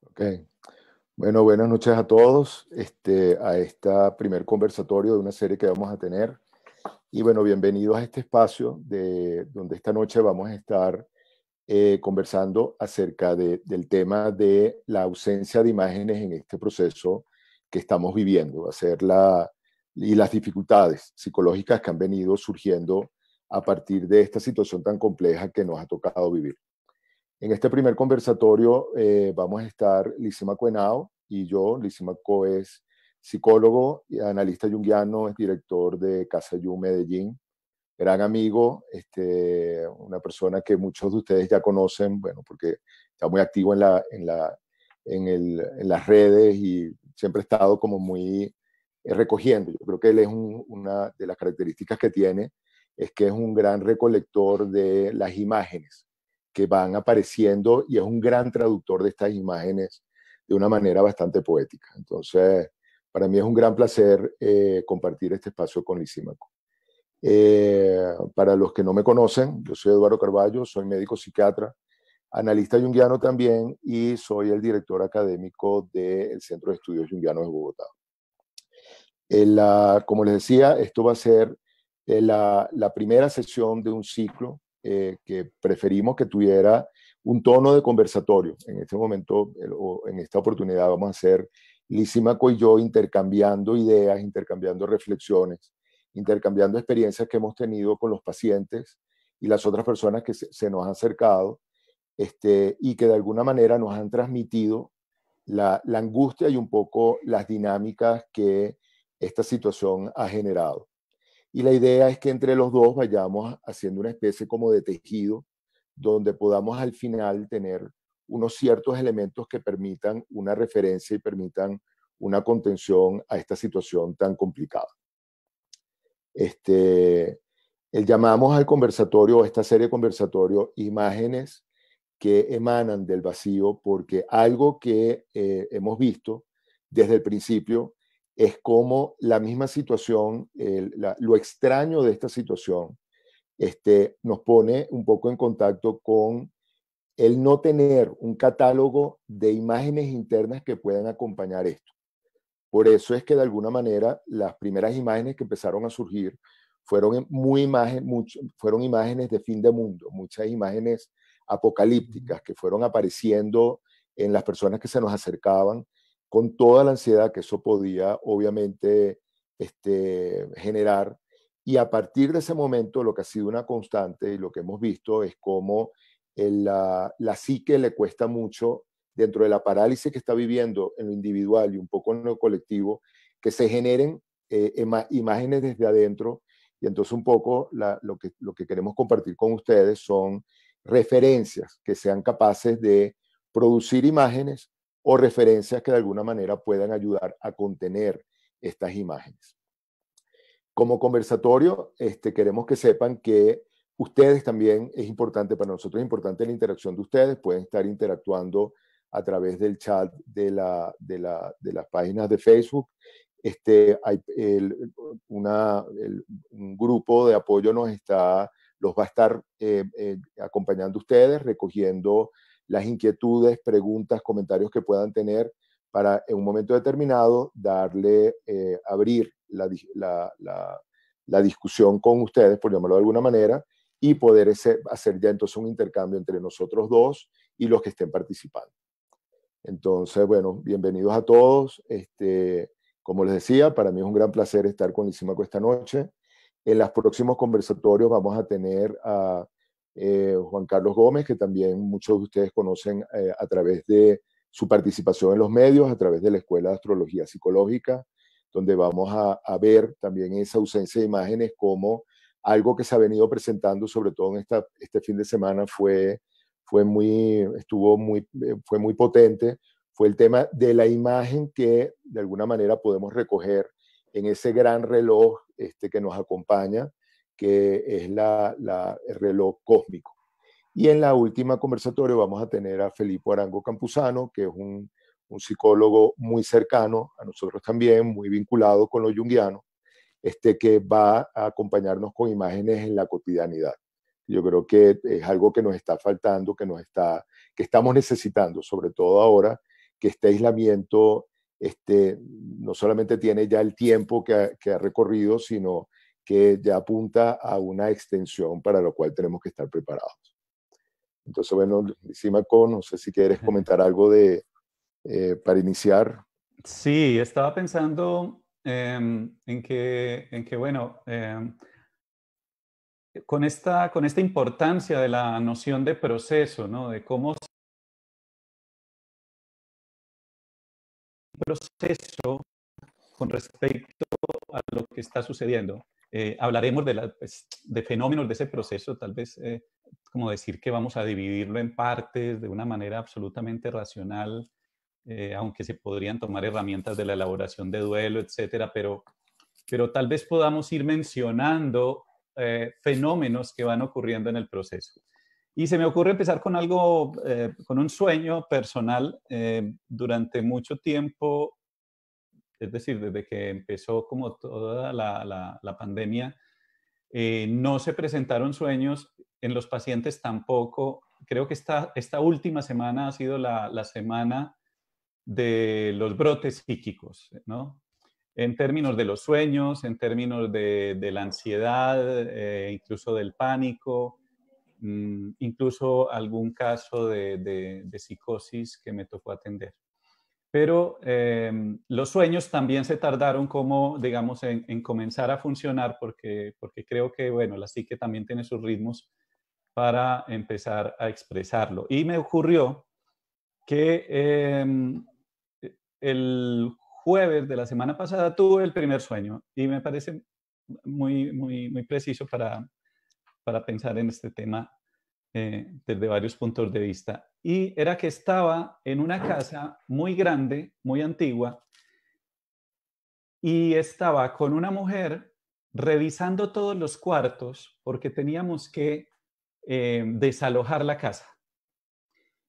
Ok. Bueno, buenas noches a todos, a este primer conversatorio de una serie que vamos a tener. Y bueno, bienvenidos a este espacio donde esta noche vamos a estar conversando acerca del tema de la ausencia de imágenes en este proceso que estamos viviendo, y las dificultades psicológicas que han venido surgiendo a partir de esta situación tan compleja que nos ha tocado vivir. En este primer conversatorio vamos a estar Lisímaco Henao y yo. Lisímaco es psicólogo y analista junguiano, es director de Casa Jung Medellín, gran amigo, una persona que muchos de ustedes ya conocen, bueno, porque está muy activo en las redes y siempre ha estado como muy recogiendo. Yo creo que él es una de las características que tiene, es que es un gran recolector de las imágenes que van apareciendo y es un gran traductor de estas imágenes de una manera bastante poética. Entonces, para mí es un gran placer compartir este espacio con Lisímaco. Para los que no me conocen, yo soy Eduardo Carballo, soy médico psiquiatra, analista junguiano también y soy el director académico del Centro de Estudios Junguianos de Bogotá. Como les decía, esto va a ser la primera sesión de un ciclo que preferimos que tuviera un tono de conversatorio. En este momento, o en esta oportunidad, vamos a hacer Lisímaco y yo intercambiando ideas, intercambiando reflexiones, intercambiando experiencias que hemos tenido con los pacientes y las otras personas que se nos han acercado, y que de alguna manera nos han transmitido la angustia y un poco las dinámicas que esta situación ha generado. Y la idea es que entre los dos vayamos haciendo una especie como de tejido donde podamos al final tener unos ciertos elementos que permitan una referencia y permitan una contención a esta situación tan complicada. El llamamos al conversatorio, a esta serie de conversatorio, imágenes que emanan del vacío, porque algo que hemos visto desde el principio es cómo la misma situación, lo extraño de esta situación, nos pone un poco en contacto con el no tener un catálogo de imágenes internas que puedan acompañar esto. Por eso es que de alguna manera las primeras imágenes que empezaron a surgir fueron imágenes de fin de mundo, muchas imágenes apocalípticas que fueron apareciendo en las personas que se nos acercaban con toda la ansiedad que eso podía obviamente generar. Y a partir de ese momento lo que ha sido una constante y lo que hemos visto es cómo la psique le cuesta mucho, dentro de la parálisis que está viviendo en lo individual y un poco en lo colectivo, que se generen imágenes desde adentro. Y entonces un poco lo que queremos compartir con ustedes son referencias que sean capaces de producir imágenes o referencias que de alguna manera puedan ayudar a contener estas imágenes. Como conversatorio, queremos que sepan que ustedes también es importante, para nosotros es importante la interacción de ustedes, pueden estar interactuando a través del chat de las páginas de Facebook. Hay un grupo de apoyo los va a estar acompañando ustedes, recogiendo las inquietudes, preguntas, comentarios que puedan tener para en un momento determinado abrir la discusión con ustedes, por llamarlo de alguna manera, y poder hacer ya entonces un intercambio entre nosotros dos y los que estén participando. Entonces, bueno, bienvenidos a todos. Como les decía, para mí es un gran placer estar con Lisímaco esta noche. En los próximos conversatorios vamos a tener a Juan Carlos Gómez, que también muchos de ustedes conocen a través de su participación en los medios, a través de la Escuela de Astrología Psicológica, donde vamos a ver también esa ausencia de imágenes como algo que se ha venido presentando, sobre todo en este fin de semana, fue muy potente, fue el tema de la imagen que de alguna manera podemos recoger en ese gran reloj que nos acompaña, que es el reloj cósmico. Y en la última conversatorio vamos a tener a Felipe Arango Campuzano, que es un psicólogo muy cercano a nosotros también, muy vinculado con lo junguiano, que va a acompañarnos con imágenes en la cotidianidad. Yo creo que es algo que nos está faltando, que estamos necesitando, sobre todo ahora que este aislamiento no solamente tiene ya el tiempo que ha recorrido, sino que ya apunta a una extensión para lo cual tenemos que estar preparados. Entonces, bueno, Simaco, no sé si quieres comentar algo para iniciar. Sí, estaba pensando en que bueno, con esta importancia de la noción de proceso, ¿no? De cómo es un proceso con respecto a lo que está sucediendo. Hablaremos pues, de fenómenos de ese proceso, tal vez como decir que vamos a dividirlo en partes de una manera absolutamente racional, aunque se podrían tomar herramientas de la elaboración de duelo, etcétera, pero tal vez podamos ir mencionando fenómenos que van ocurriendo en el proceso. Y se me ocurre empezar con algo, con un sueño personal. Durante mucho tiempo, es decir, desde que empezó como toda la pandemia, no se presentaron sueños, en los pacientes tampoco. Creo que esta última semana ha sido la semana de los brotes psíquicos, ¿no? En términos de los sueños, en términos de la ansiedad, incluso del pánico, incluso algún caso de psicosis que me tocó atender. Pero los sueños también se tardaron como, digamos, en comenzar a funcionar porque creo que, bueno, la psique también tiene sus ritmos para empezar a expresarlo. Y me ocurrió que el jueves de la semana pasada tuve el primer sueño y me parece muy preciso para pensar en este tema desde varios puntos de vista. Y era que estaba en una casa muy grande, muy antigua, y estaba con una mujer revisando todos los cuartos porque teníamos que desalojar la casa.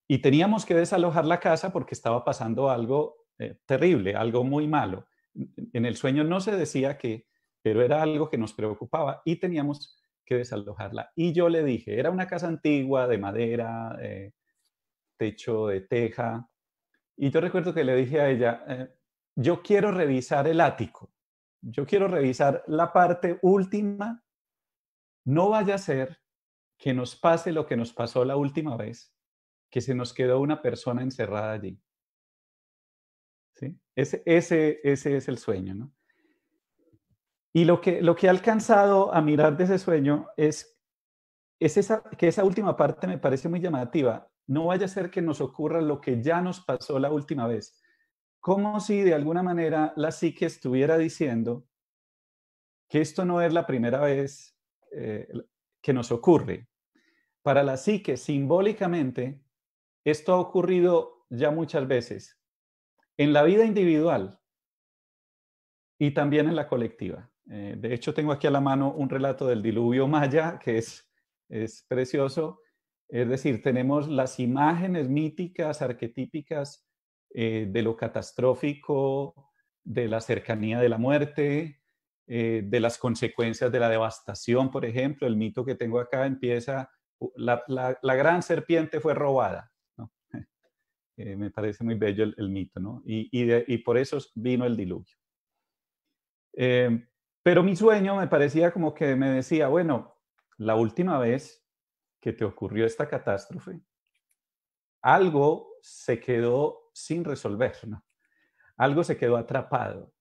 Y teníamos que desalojar la casa porque estaba pasando algo terrible, algo muy malo. En el sueño no se decía qué, pero era algo que nos preocupaba y teníamos que desalojarla. Y yo le dije, era una casa antigua de madera, techo de teja, y yo recuerdo que le dije a ella, yo quiero revisar el ático, yo quiero revisar la parte última, no vaya a ser que nos pase lo que nos pasó la última vez, que se nos quedó una persona encerrada allí. ¿Sí? Ese es el sueño, ¿no? Y lo que he alcanzado a mirar de ese sueño que esa última parte me parece muy llamativa. No vaya a ser que nos ocurra lo que ya nos pasó la última vez. Como si de alguna manera la psique estuviera diciendo que esto no es la primera vez eh, que nos ocurre. Para la psique, simbólicamente, esto ha ocurrido ya muchas veces en la vida individual y también en la colectiva. De hecho, tengo aquí a la mano un relato del diluvio maya que es precioso. Es decir, tenemos las imágenes míticas, arquetípicas de lo catastrófico, de la cercanía de la muerte, de las consecuencias de la devastación, por ejemplo. El mito que tengo acá empieza, la gran serpiente fue robada, ¿no? Me parece muy bello el mito, ¿no? Y por eso vino el diluvio. Pero mi sueño me parecía como que me decía, bueno, la última vez que te ocurrió esta catástrofe, algo se quedó sin resolver, ¿no? Algo se quedó atrapado.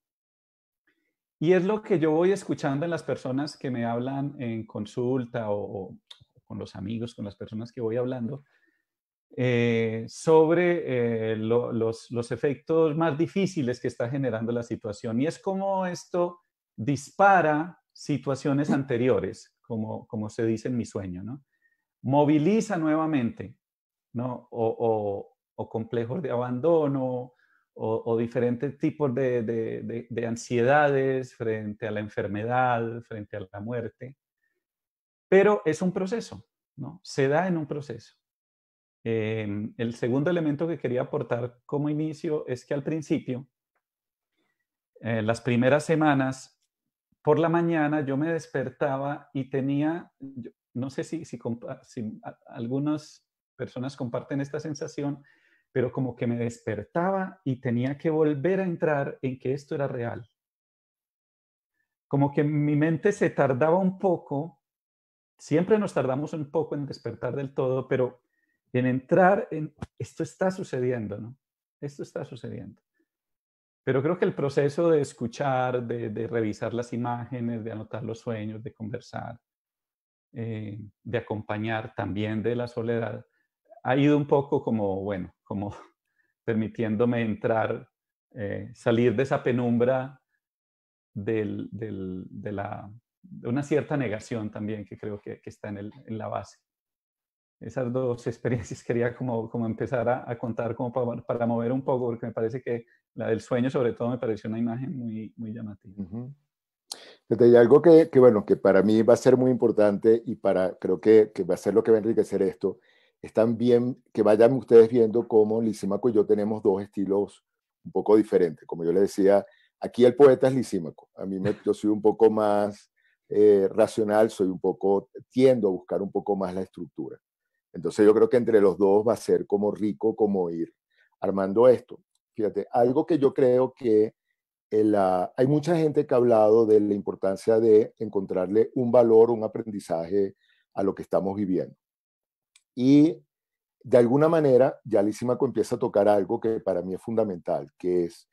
Y es lo que yo voy escuchando en las personas que me hablan en consulta o con los amigos, con las personas que voy hablando, sobre los efectos más difíciles que está generando la situación. Y es como esto dispara situaciones anteriores, como se dice en mi sueño, ¿no? Moviliza nuevamente, ¿no? O complejos de abandono, o diferentes tipos de ansiedades frente a la enfermedad, frente a la muerte. Pero es un proceso, ¿no? Se da en un proceso. El segundo elemento que quería aportar como inicio es que al principio, las primeras semanas, por la mañana yo me despertaba y tenía, no sé si algunas personas comparten esta sensación, pero como que me despertaba y tenía que volver a entrar en que esto era real. Como que mi mente se tardaba un poco, siempre nos tardamos un poco en despertar del todo, pero en entrar en esto está sucediendo, ¿no? Esto está sucediendo. Pero creo que el proceso de escuchar, de revisar las imágenes, de anotar los sueños, de conversar, de acompañar también de la soledad, ha ido un poco como, bueno, como permitiéndome entrar, salir de esa penumbra de una cierta negación también que creo que está en la base. Esas dos experiencias quería como empezar a contar como para mover un poco, porque me parece que la del sueño sobre todo me pareció una imagen muy, muy llamativa. Ujú. Fíjate, hay algo bueno, que para mí va a ser muy importante y creo que va a ser lo que va a enriquecer esto, es también que vayan ustedes viendo cómo Lisímaco y yo tenemos dos estilos un poco diferentes. Como yo les decía, aquí el poeta es Lisímaco. Yo soy un poco más racional, tiendo a buscar un poco más la estructura. Entonces yo creo que entre los dos va a ser como rico como ir armando esto. Fíjate, algo que yo creo que hay mucha gente que ha hablado de la importancia de encontrarle un valor, un aprendizaje a lo que estamos viviendo. Y de alguna manera, ya Lisímaco empieza a tocar algo que para mí es fundamental, que es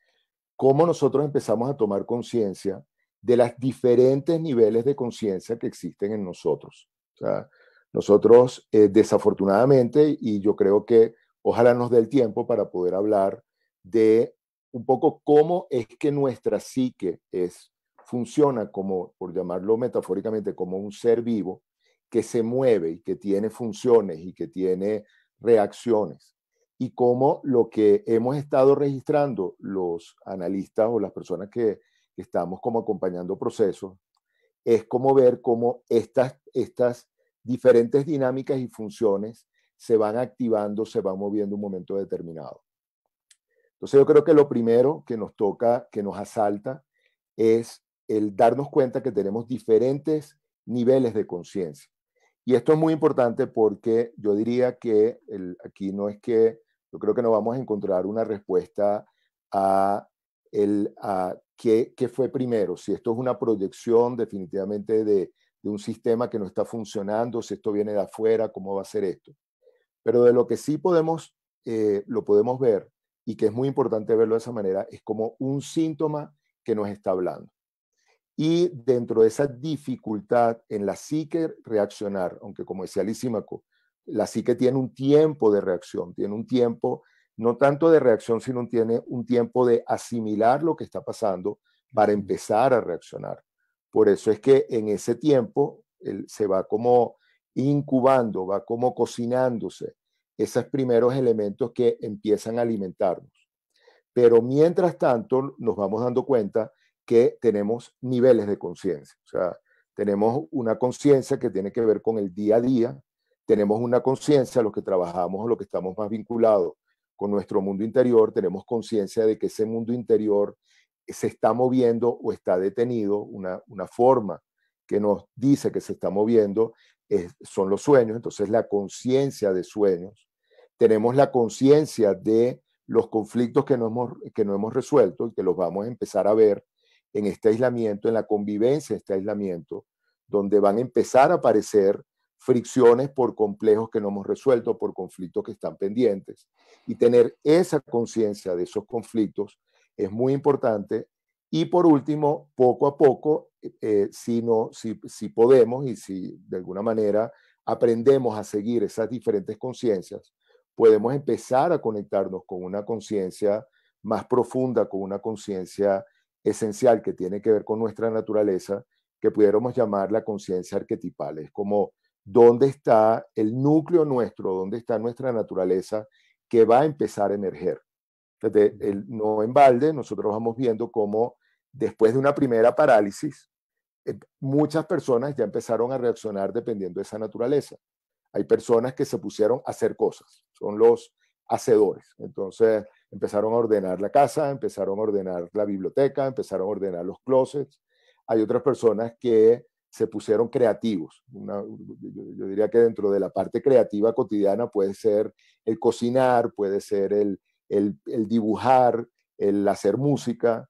cómo nosotros empezamos a tomar conciencia de los diferentes niveles de conciencia que existen en nosotros. O sea, nosotros, desafortunadamente, y yo creo que ojalá nos dé el tiempo para poder hablar de un poco cómo es que nuestra psique funciona como, por llamarlo metafóricamente, como un ser vivo que se mueve y que tiene funciones y que tiene reacciones. Y cómo lo que hemos estado registrando los analistas o las personas que estamos como acompañando procesos es como ver cómo estas diferentes dinámicas y funciones se van activando, se van moviendo en un momento determinado. Entonces yo creo que lo primero que nos toca, que nos asalta, es el darnos cuenta que tenemos diferentes niveles de conciencia. Y esto es muy importante porque yo diría que aquí no es que, yo creo que no vamos a encontrar una respuesta a qué fue primero, si esto es una proyección definitivamente de un sistema que no está funcionando, si esto viene de afuera, cómo va a ser esto. Pero de lo que sí lo podemos ver, y que es muy importante verlo de esa manera, es como un síntoma que nos está hablando. Y dentro de esa dificultad en la psique reaccionar, aunque como decía Lisímaco, la psique tiene un tiempo de reacción, tiene un tiempo, no tanto de reacción, sino tiene un tiempo de asimilar lo que está pasando para empezar a reaccionar. Por eso es que en ese tiempo se va como incubando, va como cocinándose esos primeros elementos que empiezan a alimentarnos. Pero mientras tanto nos vamos dando cuenta que tenemos niveles de conciencia. O sea, tenemos una conciencia que tiene que ver con el día a día, tenemos una conciencia, los que trabajamos o los que estamos más vinculados con nuestro mundo interior, tenemos conciencia de que ese mundo interior se está moviendo o está detenido, una forma que nos dice que se está moviendo son los sueños, entonces la conciencia de sueños. Tenemos la conciencia de los conflictos que no hemos resuelto y que los vamos a empezar a ver en este aislamiento, en la convivencia de este aislamiento, donde van a empezar a aparecer fricciones por complejos que no hemos resuelto, por conflictos que están pendientes. Y tener esa conciencia de esos conflictos es muy importante. Y por último, poco a poco, si podemos y si de alguna manera aprendemos a seguir esas diferentes conciencias, podemos empezar a conectarnos con una conciencia más profunda, con una conciencia esencial que tiene que ver con nuestra naturaleza, que pudiéramos llamar la conciencia arquetipal. Es como dónde está el núcleo nuestro, dónde está nuestra naturaleza que va a empezar a emerger. Entonces, no en balde, nosotros vamos viendo cómo después de una primera parálisis, muchas personas ya empezaron a reaccionar dependiendo de esa naturaleza. Hay personas que se pusieron a hacer cosas, son los hacedores. Entonces empezaron a ordenar la casa, empezaron a ordenar la biblioteca, empezaron a ordenar los closets. Hay otras personas que se pusieron creativos. Yo diría que dentro de la parte creativa cotidiana puede ser el cocinar, puede ser el dibujar, el hacer música.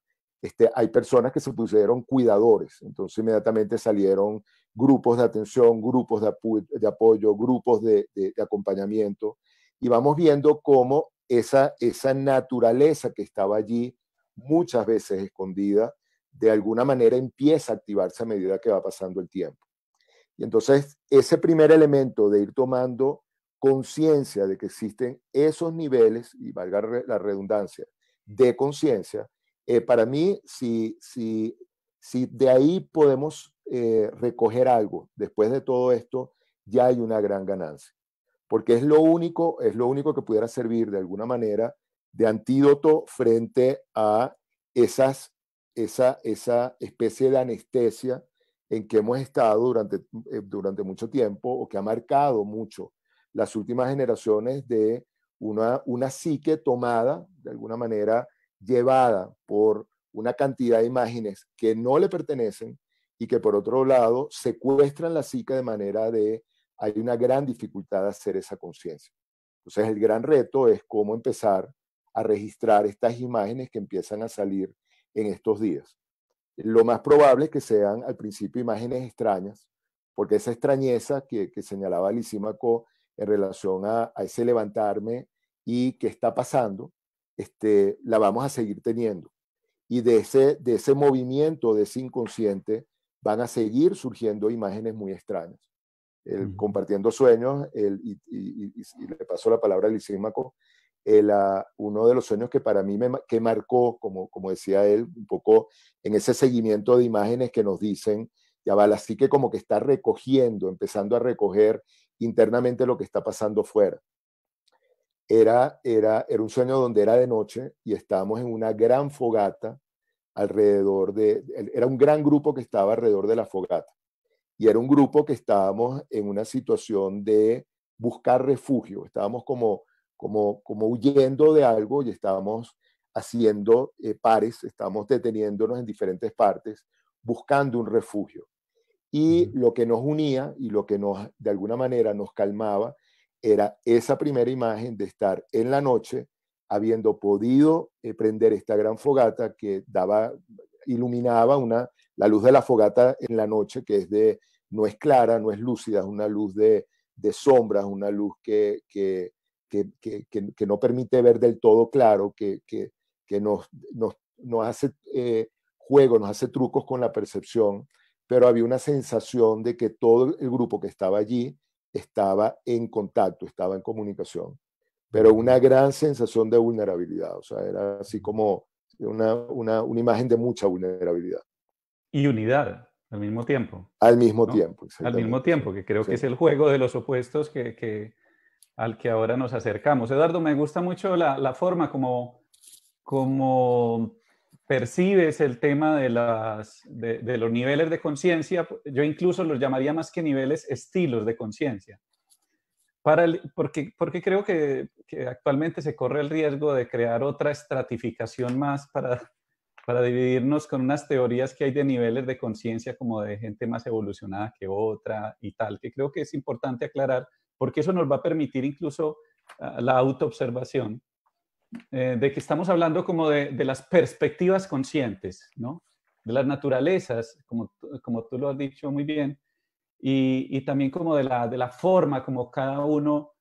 Hay personas que se pusieron cuidadores, entonces inmediatamente salieron grupos de atención, grupos de apoyo, grupos de acompañamiento, y vamos viendo cómo esa naturaleza que estaba allí, muchas veces escondida, de alguna manera empieza a activarse a medida que va pasando el tiempo. Y entonces ese primer elemento de ir tomando conciencia de que existen esos niveles, y valga la redundancia, de conciencia, para mí, si de ahí podemos recoger algo después de todo esto, ya hay una gran ganancia. Porque es lo único que pudiera servir de alguna manera de antídoto frente a esa especie de anestesia en que hemos estado durante mucho tiempo, o que ha marcado mucho las últimas generaciones, de una psique tomada, de alguna manera llevada por una cantidad de imágenes que no le pertenecen y que por otro lado secuestran la psique de manera de hay una gran dificultad de hacer esa conciencia. Entonces el gran reto es cómo empezar a registrar estas imágenes que empiezan a salir en estos días. Lo más probable es que sean al principio imágenes extrañas, porque esa extrañeza que señalaba Lisímaco en relación a ese levantarme y qué está pasando, la vamos a seguir teniendo. Y de ese movimiento, de ese inconsciente, van a seguir surgiendo imágenes muy extrañas. Compartiendo sueños, y le paso la palabra a Lisímaco, uno de los sueños que para mí que marcó, como decía él, un poco en ese seguimiento de imágenes que nos dicen, ya va, la psique como que está recogiendo, empezando a recoger internamente lo que está pasando fuera. Era un sueño donde era de noche y estábamos en una gran fogata era un gran grupo que estaba alrededor de la fogata. Y era un grupo que estábamos en una situación de buscar refugio, estábamos como huyendo de algo y estábamos haciendo pares, estábamos deteniéndonos en diferentes partes, buscando un refugio. Y lo que nos unía y lo que de alguna manera nos calmaba era esa primera imagen de estar en la noche, habiendo podido prender esta gran fogata que iluminaba la luz de la fogata en la noche, que no es clara, no es lúcida, es una luz de sombras, una luz que no permite ver del todo claro, que nos hace juego, nos hace trucos con la percepción, pero había una sensación de que todo el grupo que estaba allí estaba en contacto, estaba en comunicación, pero una gran sensación de vulnerabilidad, o sea, era así como una imagen de mucha vulnerabilidad. Y unidad al mismo tiempo. Al mismo ¿No? tiempo, Al mismo exactamente. tiempo, Sí, que creo sí. que es el juego de los opuestos al que ahora nos acercamos. Eduardo, me gusta mucho la forma como percibes el tema de los niveles de conciencia. Yo incluso los llamaría más que niveles, estilos de conciencia. Porque creo que actualmente se corre el riesgo de crear otra estratificación más para dividirnos con unas teorías que hay de niveles de conciencia, como de gente más evolucionada que otra y tal, que creo que es importante aclarar, porque eso nos va a permitir incluso la autoobservación, de que estamos hablando como de las perspectivas conscientes, ¿no? De las naturalezas, como tú lo has dicho muy bien, y también como de la forma como cada uno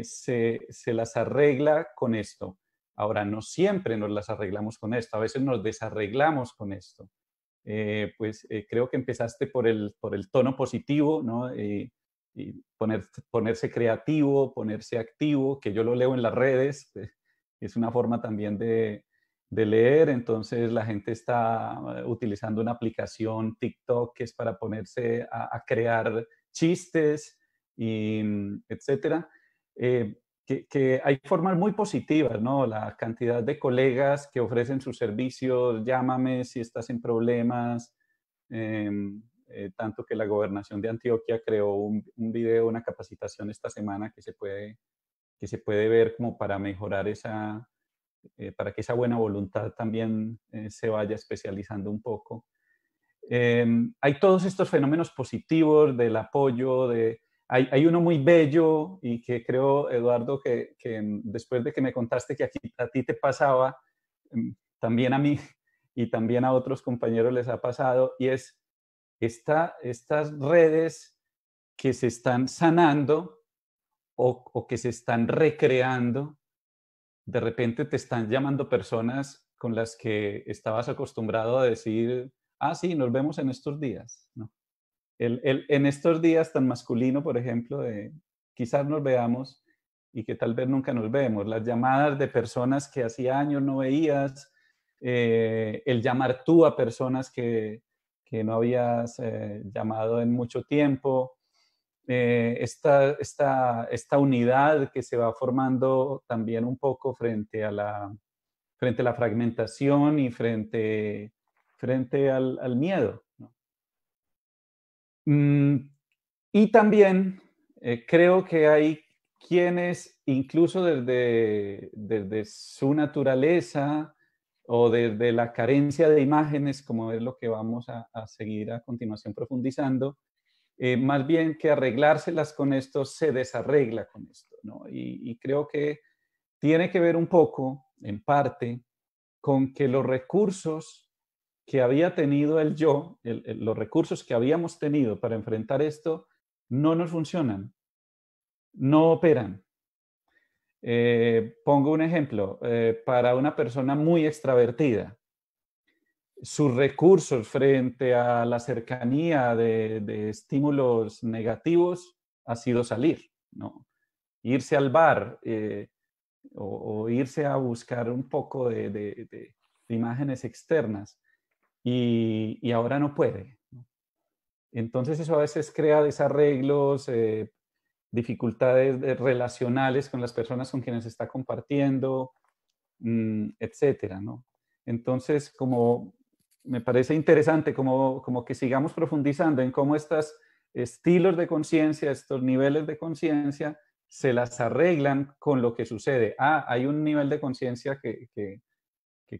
se las arregla con esto. Ahora, no siempre nos las arreglamos con esto, a veces nos desarreglamos con esto. Creo que empezaste por el tono positivo, ¿no? Y ponerse creativo, ponerse activo, que yo lo leo en las redes, es una forma también de leer, entonces la gente está utilizando una aplicación TikTok que es para ponerse a crear chistes, y, etcétera. Que hay formas muy positivas, ¿no? La cantidad de colegas que ofrecen sus servicios, llámame si estás en problemas, tanto que la gobernación de Antioquia creó un video, una capacitación esta semana que se puede ver como para mejorar para que esa buena voluntad también se vaya especializando un poco. Hay todos estos fenómenos positivos del apoyo, hay uno muy bello y que creo, Eduardo, que después de que me contaste que a ti te pasaba, también a mí y también a otros compañeros les ha pasado, y es estas redes que se están sanando o que se están recreando. De repente te están llamando personas con las que estabas acostumbrado a decir, ah, sí, nos vemos en estos días, ¿no? En estos días tan masculino, por ejemplo, de quizás nos veamos y que tal vez nunca nos vemos. Las llamadas de personas que hacía años no veías, el llamar tú a personas que no habías llamado en mucho tiempo, esta unidad que se va formando también un poco frente a la fragmentación y frente al miedo, ¿no? Mm, y también creo que hay quienes, incluso desde su naturaleza o desde la carencia de imágenes, como es lo que vamos a seguir a continuación profundizando, más bien que arreglárselas con esto, se desarregla con esto, ¿no? Y creo que tiene que ver un poco, en parte, con que los recursos que había tenido el yo, los recursos que habíamos tenido para enfrentar esto, no nos funcionan, no operan. Pongo un ejemplo, para una persona muy extravertida, sus recursos frente a la cercanía de estímulos negativos ha sido salir, ¿no? Irse al bar o irse a buscar un poco de imágenes externas y ahora no puede, ¿no? Entonces eso a veces crea desarreglos, dificultades relacionales con las personas con quienes está compartiendo, etcétera, ¿no? Entonces, como me parece interesante como que sigamos profundizando en cómo estos estilos de conciencia, estos niveles de conciencia, se las arreglan con lo que sucede. Ah, hay un nivel de conciencia que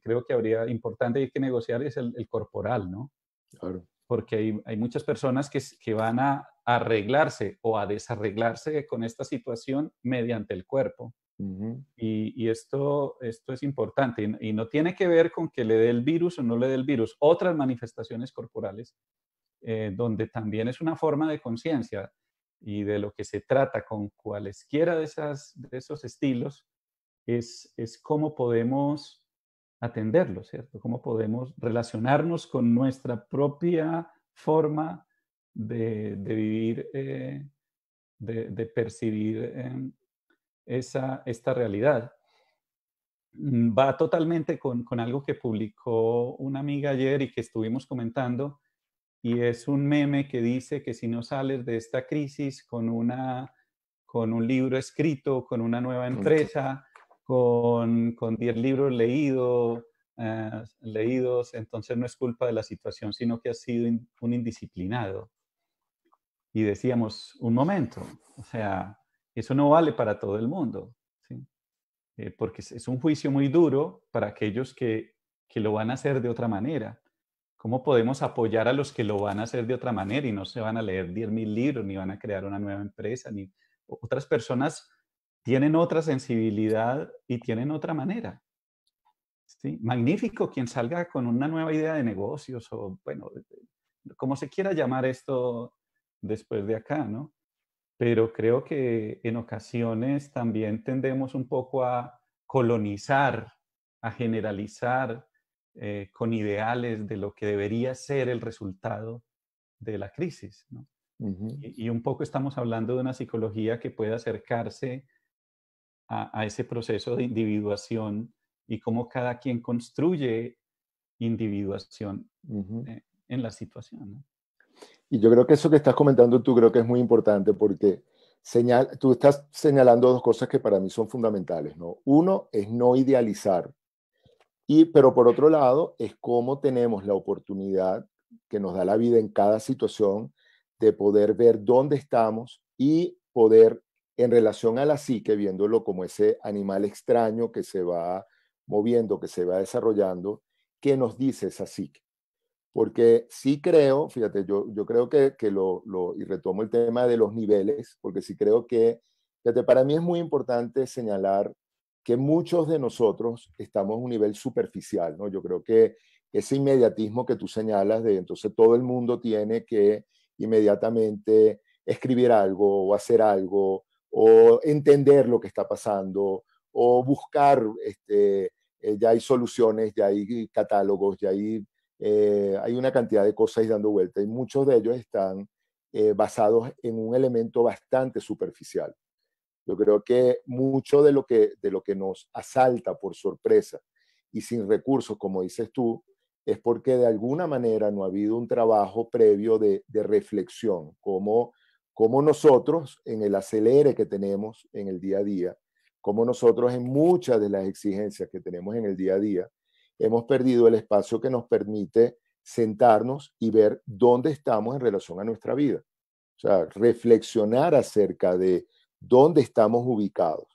creo que habría importante y hay que negociar, es el corporal, ¿no? Claro. Porque hay muchas personas que van a arreglarse o a desarreglarse con esta situación mediante el cuerpo. Ujú. Y esto es importante y no tiene que ver con que le dé el virus o no le dé el virus. Otras manifestaciones corporales, donde también es una forma de conciencia y de lo que se trata con cualesquiera de esos estilos es cómo podemos atenderlo, ¿cierto? Cómo podemos relacionarnos con nuestra propia forma de vivir, de percibir esta realidad. Va totalmente con algo que publicó una amiga ayer y que estuvimos comentando, y es un meme que dice que si no sales de esta crisis con un libro escrito, con una nueva Ujú. empresa, con 10 libros leídos, entonces no es culpa de la situación, sino que has sido un indisciplinado. Y decíamos, un momento, o sea, eso no vale para todo el mundo, ¿sí? Porque es un juicio muy duro para aquellos que lo van a hacer de otra manera. ¿Cómo podemos apoyar a los que lo van a hacer de otra manera y no se van a leer 10.000 libros, ni van a crear una nueva empresa, ni otras personas tienen otra sensibilidad y tienen otra manera? ¿Sí? Magnífico quien salga con una nueva idea de negocios o, bueno, como se quiera llamar esto después de acá, ¿no? Pero creo que en ocasiones también tendemos un poco a colonizar, a generalizar con ideales de lo que debería ser el resultado de la crisis, ¿no? Ujú. Y un poco estamos hablando de una psicología que puede acercarse a ese proceso de individuación y cómo cada quien construye individuación Ujú. en la situación, ¿no? Y yo creo que eso que estás comentando tú creo que es muy importante porque tú estás señalando dos cosas que para mí son fundamentales, ¿no? Uno es no idealizar, pero por otro lado es cómo tenemos la oportunidad que nos da la vida en cada situación de poder ver dónde estamos y poder, en relación a la psique, viéndolo como ese animal extraño que se va moviendo, que se va desarrollando, ¿qué nos dice esa psique? porque sí creo, fíjate, yo creo que y retomo el tema de los niveles, porque sí creo que, fíjate, para mí es muy importante señalar que muchos de nosotros estamos a un nivel superficial, ¿no? Yo creo que ese inmediatismo que tú señalas de entonces todo el mundo tiene que inmediatamente escribir algo o hacer algo o entender lo que está pasando o buscar, ya hay soluciones, ya hay catálogos, ya hay una cantidad de cosas ahí dando vuelta y muchos de ellos están basados en un elemento bastante superficial. Yo creo que mucho de lo que nos asalta por sorpresa y sin recursos, como dices tú, es porque de alguna manera no ha habido un trabajo previo de reflexión, como nosotros en el acelere que tenemos en el día a día, como nosotros en muchas de las exigencias que tenemos en el día a día, hemos perdido el espacio que nos permite sentarnos y ver dónde estamos en relación a nuestra vida. O sea, reflexionar acerca de dónde estamos ubicados.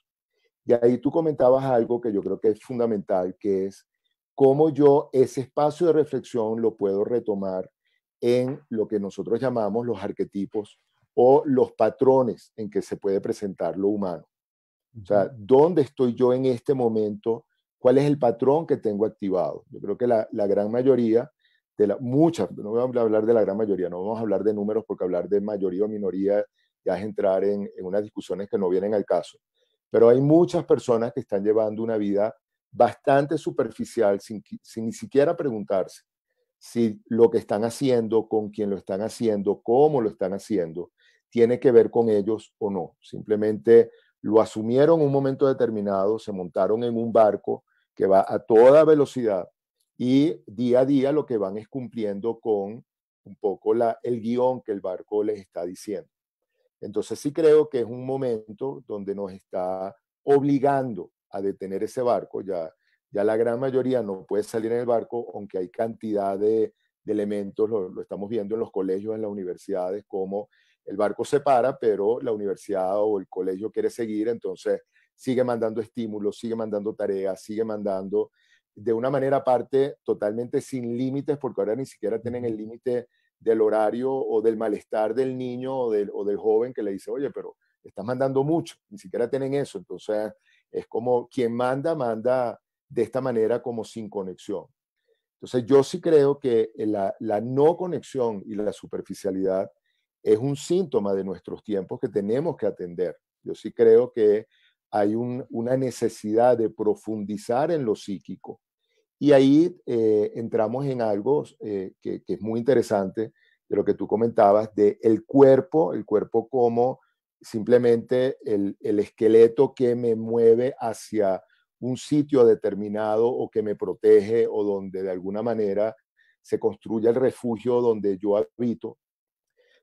Y ahí tú comentabas algo que yo creo que es fundamental, que es cómo yo ese espacio de reflexión lo puedo retomar en lo que nosotros llamamos los arquetipos o los patrones en que se puede presentar lo humano. O sea, ¿dónde estoy yo en este momento? ¿Cuál es el patrón que tengo activado? Yo creo que la gran mayoría, muchas, no voy a hablar de la gran mayoría, no vamos a hablar de números porque hablar de mayoría o minoría ya es entrar en unas discusiones que no vienen al caso. Pero hay muchas personas que están llevando una vida bastante superficial sin ni siquiera preguntarse si lo que están haciendo, con quién lo están haciendo, cómo lo están haciendo, tiene que ver con ellos o no. Simplemente lo asumieron en un momento determinado, se montaron en un barco que va a toda velocidad y día a día lo que van es cumpliendo con un poco el guión que el barco les está diciendo. Entonces sí creo que es un momento donde nos está obligando a detener ese barco. Ya la gran mayoría no puede salir en el barco, aunque hay cantidad de elementos, lo estamos viendo en los colegios, en las universidades, como el barco se para, pero la universidad o el colegio quiere seguir, entonces sigue mandando estímulos, sigue mandando tareas, sigue mandando de una manera aparte totalmente sin límites, porque ahora ni siquiera tienen el límite del horario o del malestar del niño o del joven que le dice, oye, pero estás mandando mucho, ni siquiera tienen eso. Entonces, es como quien manda, manda de esta manera como sin conexión. Entonces, yo sí creo que la no conexión y la superficialidad es un síntoma de nuestros tiempos que tenemos que atender. Yo sí creo que hay una necesidad de profundizar en lo psíquico. Y ahí entramos en algo que es muy interesante de lo que tú comentabas, de el cuerpo como simplemente el esqueleto que me mueve hacia un sitio determinado o que me protege o donde de alguna manera se construye el refugio donde yo habito,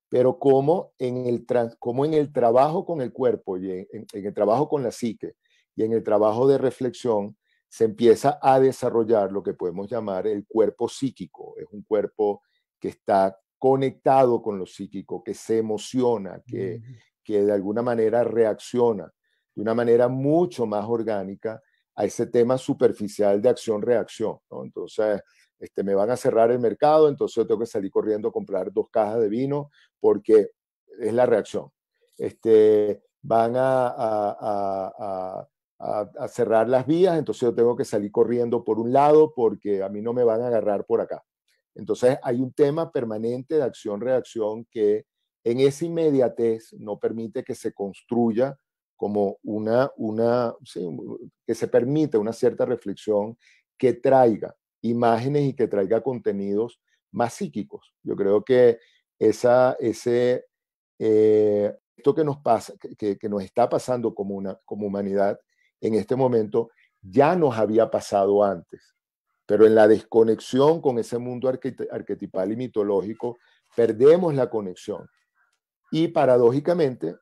pero como en el trabajo con el cuerpo y en el trabajo con la psique y en el trabajo de reflexión se empieza a desarrollar lo que podemos llamar el cuerpo psíquico. Es un cuerpo que está conectado con lo psíquico, que se emociona, que de alguna manera reacciona de una manera mucho más orgánica a ese tema superficial de acción-reacción, ¿no? Entonces, me van a cerrar el mercado, entonces yo tengo que salir corriendo a comprar 2 cajas de vino porque es la reacción. Van a cerrar las vías, entonces yo tengo que salir corriendo por un lado porque a mí no me van a agarrar por acá. Entonces hay un tema permanente de acción-reacción que en esa inmediatez no permite que se construya como sí, que se permita una cierta reflexión que traiga imágenes y que traiga contenidos más psíquicos. Yo creo que esto que nos pasa, que nos está pasando como humanidad en este momento, ya nos había pasado antes, pero en la desconexión con ese mundo arquetipal y mitológico, perdemos la conexión. Y paradójicamente,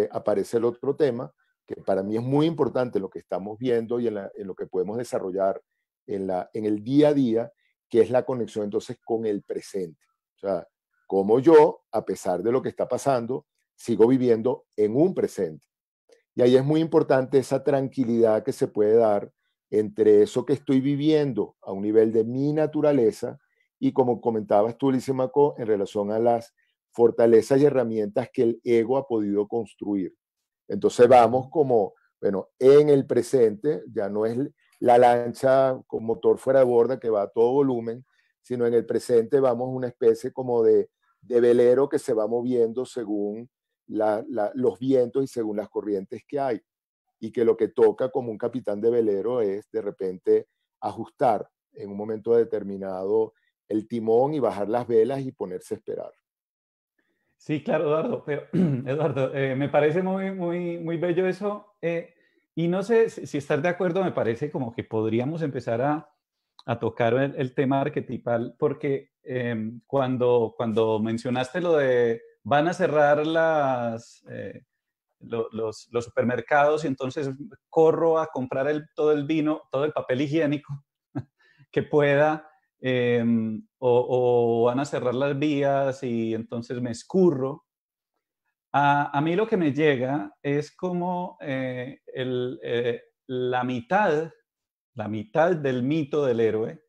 aparece el otro tema, que para mí es muy importante lo que estamos viendo y en lo que podemos desarrollar en el día a día, que es la conexión entonces con el presente. O sea, como yo, a pesar de lo que está pasando, sigo viviendo en un presente. Y ahí es muy importante esa tranquilidad que se puede dar entre eso que estoy viviendo a un nivel de mi naturaleza y como comentabas tú, Lisímaco, en relación a las fortalezas y herramientas que el ego ha podido construir. Entonces vamos como, bueno, en el presente, ya no es la lancha con motor fuera de borda que va a todo volumen, sino en el presente vamos una especie como de velero que se va moviendo según los vientos y según las corrientes que hay. Y que lo que toca como un capitán de velero es de repente ajustar en un momento determinado el timón y bajar las velas y ponerse a esperar. Sí, claro, Eduardo, pero Eduardo, me parece muy bello eso. Y no sé si estás de acuerdo, me parece como que podríamos empezar a tocar el tema arquetipal, porque cuando mencionaste lo de van a cerrar los supermercados y entonces corro a comprar todo el vino, todo el papel higiénico que pueda, o van a cerrar las vías y entonces me escurro. A mí lo que me llega es como la mitad del mito del héroe,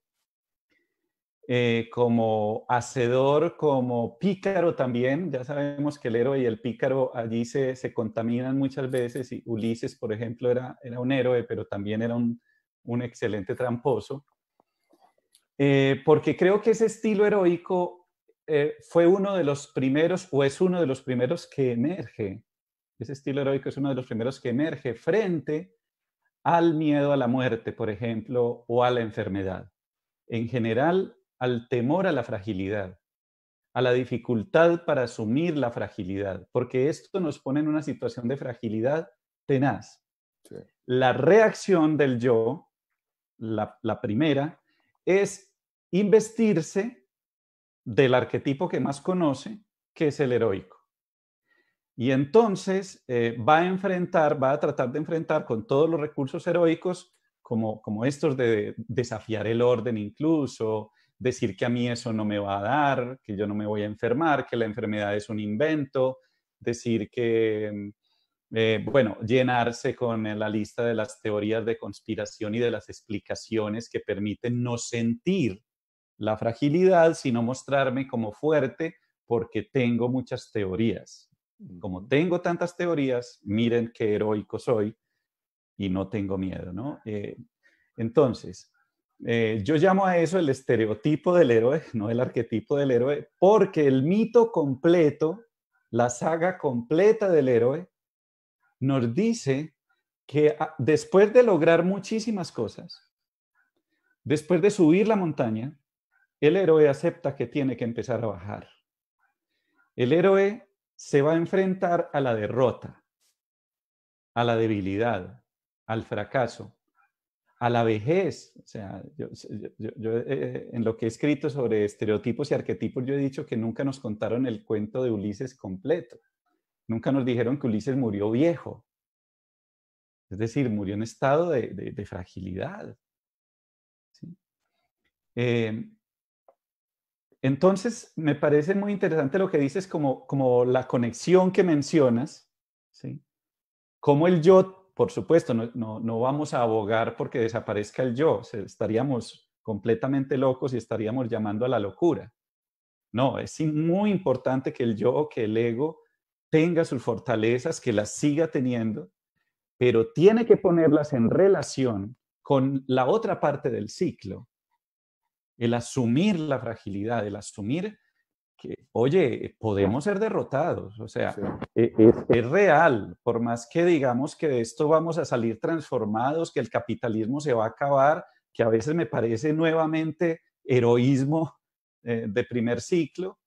como hacedor, como pícaro también. Ya sabemos que el héroe y el pícaro allí se contaminan muchas veces, y Ulises, por ejemplo, era un héroe, pero también era un excelente tramposo. Porque creo que ese estilo heroico fue uno de los primeros, o es uno de los primeros que emerge. Ese estilo heroico es uno de los primeros que emerge frente al miedo a la muerte, por ejemplo, o a la enfermedad. En general, al temor a la fragilidad, a la dificultad para asumir la fragilidad, porque esto nos pone en una situación de fragilidad tenaz. Sí. La reacción del yo, la primera, es investirse del arquetipo que más conoce, que es el heroico. Y entonces va a tratar de enfrentar con todos los recursos heroicos, como estos de desafiar el orden incluso, decir que a mí eso no me va a dar, que yo no me voy a enfermar, que la enfermedad es un invento, decir que, bueno, llenarse con la lista de las teorías de conspiración y de las explicaciones que permiten no sentir la fragilidad, sino mostrarme como fuerte porque tengo muchas teorías. Como tengo tantas teorías, miren qué heroico soy y no tengo miedo, ¿no? Entonces, yo llamo a eso el estereotipo del héroe, no el arquetipo del héroe, porque el mito completo, la saga completa del héroe, nos dice que después de lograr muchísimas cosas, después de subir la montaña, el héroe acepta que tiene que empezar a bajar. El héroe se va a enfrentar a la derrota, a la debilidad, al fracaso, a la vejez. O sea, en lo que he escrito sobre estereotipos y arquetipos, yo he dicho que nunca nos contaron el cuento de Ulises completo. Nunca nos dijeron que Ulises murió viejo. Es decir, murió en estado de fragilidad. ¿Sí? Entonces, me parece muy interesante lo que dices, como la conexión que mencionas, ¿sí? Como el yo, por supuesto, no vamos a abogar porque desaparezca el yo, estaríamos completamente locos y estaríamos llamando a la locura. No, es muy importante que el yo, que el ego tenga sus fortalezas, que las siga teniendo, pero tiene que ponerlas en relación con la otra parte del ciclo, el asumir la fragilidad, el asumir que, oye, podemos ser derrotados, o sea, Sí. es real, por más que digamos que de esto vamos a salir transformados, que el capitalismo se va a acabar, que a veces me parece nuevamente heroísmo de primer ciclo,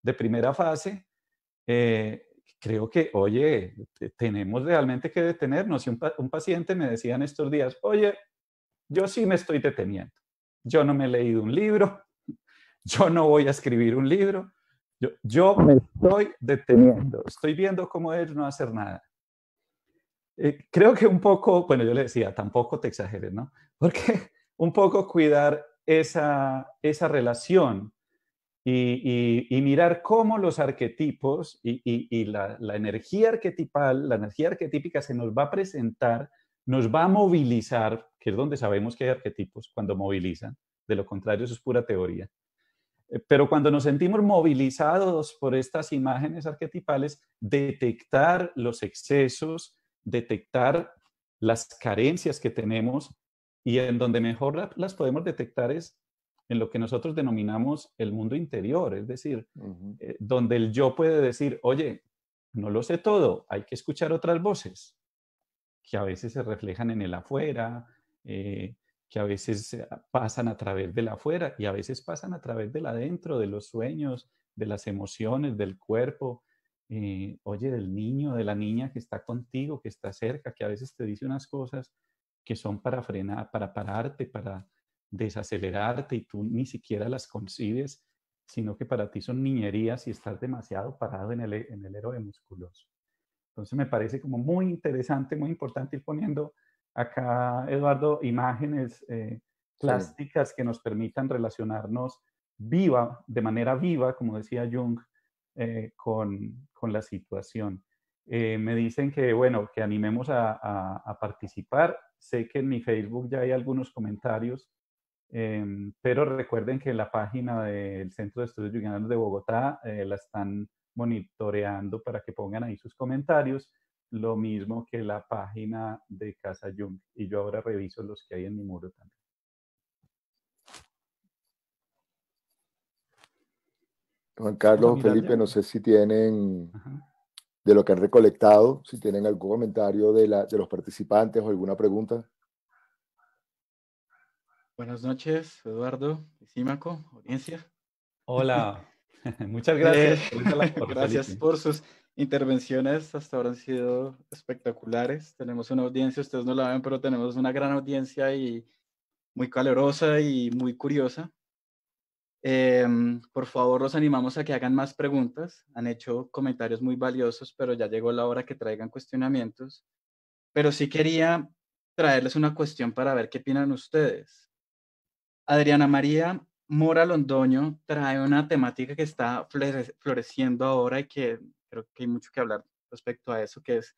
de primera fase, creo que, oye, tenemos realmente que detenernos. Y un paciente me decía en estos días, oye, yo sí me estoy deteniendo, yo no me he leído un libro, yo no voy a escribir un libro, yo me estoy deteniendo, estoy viendo cómo es no hacer nada. Creo que un poco, bueno, yo le decía, tampoco te exageres, ¿no? Porque un poco cuidar esa relación y mirar cómo los arquetipos y la energía arquetipal, la energía arquetípica se nos va a presentar, nos va a movilizar, que es donde sabemos que hay arquetipos, cuando movilizan, de lo contrario eso es pura teoría. Pero cuando nos sentimos movilizados por estas imágenes arquetipales, detectar los excesos, detectar las carencias que tenemos y en donde mejor las podemos detectar es en lo que nosotros denominamos el mundo interior, es decir, Ujú. donde el yo puede decir, oye, no lo sé todo, hay que escuchar otras voces que a veces se reflejan en el afuera, eh, que a veces pasan a través del afuera y a veces pasan a través del adentro, de los sueños, de las emociones, del cuerpo. Oye, del niño, de la niña que está contigo, que está cerca, que a veces te dice unas cosas que son para frenar, para pararte, para desacelerarte y tú ni siquiera las concibes, sino que para ti son niñerías y estás demasiado parado en el héroe musculoso. Entonces me parece como muy interesante, muy importante ir poniendo acá, Eduardo, imágenes Sí. plásticas que nos permitan relacionarnos de manera viva, como decía Jung, con la situación. Me dicen que, bueno, que animemos a participar. Sé que en mi Facebook ya hay algunos comentarios, pero recuerden que la página del Centro de Estudios Junguianos de Bogotá la están monitoreando para que pongan ahí sus comentarios, lo mismo que la página de Casa Jung. Y yo ahora reviso los que hay en mi muro también. Juan Vamos a Carlos o mirar Felipe, ya. no sé si tienen, Ajá. de lo que han recolectado, si tienen algún comentario de los participantes o alguna pregunta. Buenas noches, Eduardo y Símaco, audiencia. Hola, muchas Eh, gracias por esa labor, gracias Felipe. por sus intervenciones, hasta ahora han sido espectaculares. Tenemos una audiencia, ustedes no la ven, pero tenemos una gran audiencia y muy calurosa y muy curiosa. Por favor, los animamos a que hagan más preguntas. Han hecho comentarios muy valiosos, pero ya llegó la hora que traigan cuestionamientos. Pero sí quería traerles una cuestión para ver qué opinan ustedes. Adriana María Mora Londoño trae una temática que está floreciendo ahora y que creo que hay mucho que hablar respecto a eso, que es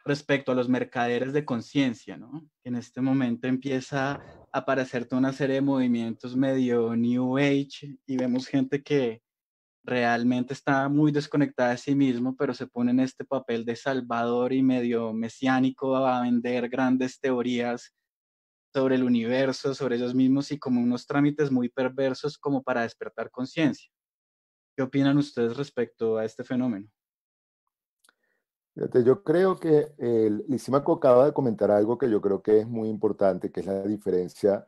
respecto a los mercaderes de conciencia, ¿no? Que en este momento empieza a aparecer toda una serie de movimientos medio New Age y vemos gente que realmente está muy desconectada de sí mismo, pero se pone en este papel de salvador y medio mesiánico a vender grandes teorías sobre el universo, sobre ellos mismos y como unos trámites muy perversos como para despertar conciencia. ¿Qué opinan ustedes respecto a este fenómeno? Fíjate, yo creo que Lisímaco acaba de comentar algo que yo creo que es muy importante, que es la diferencia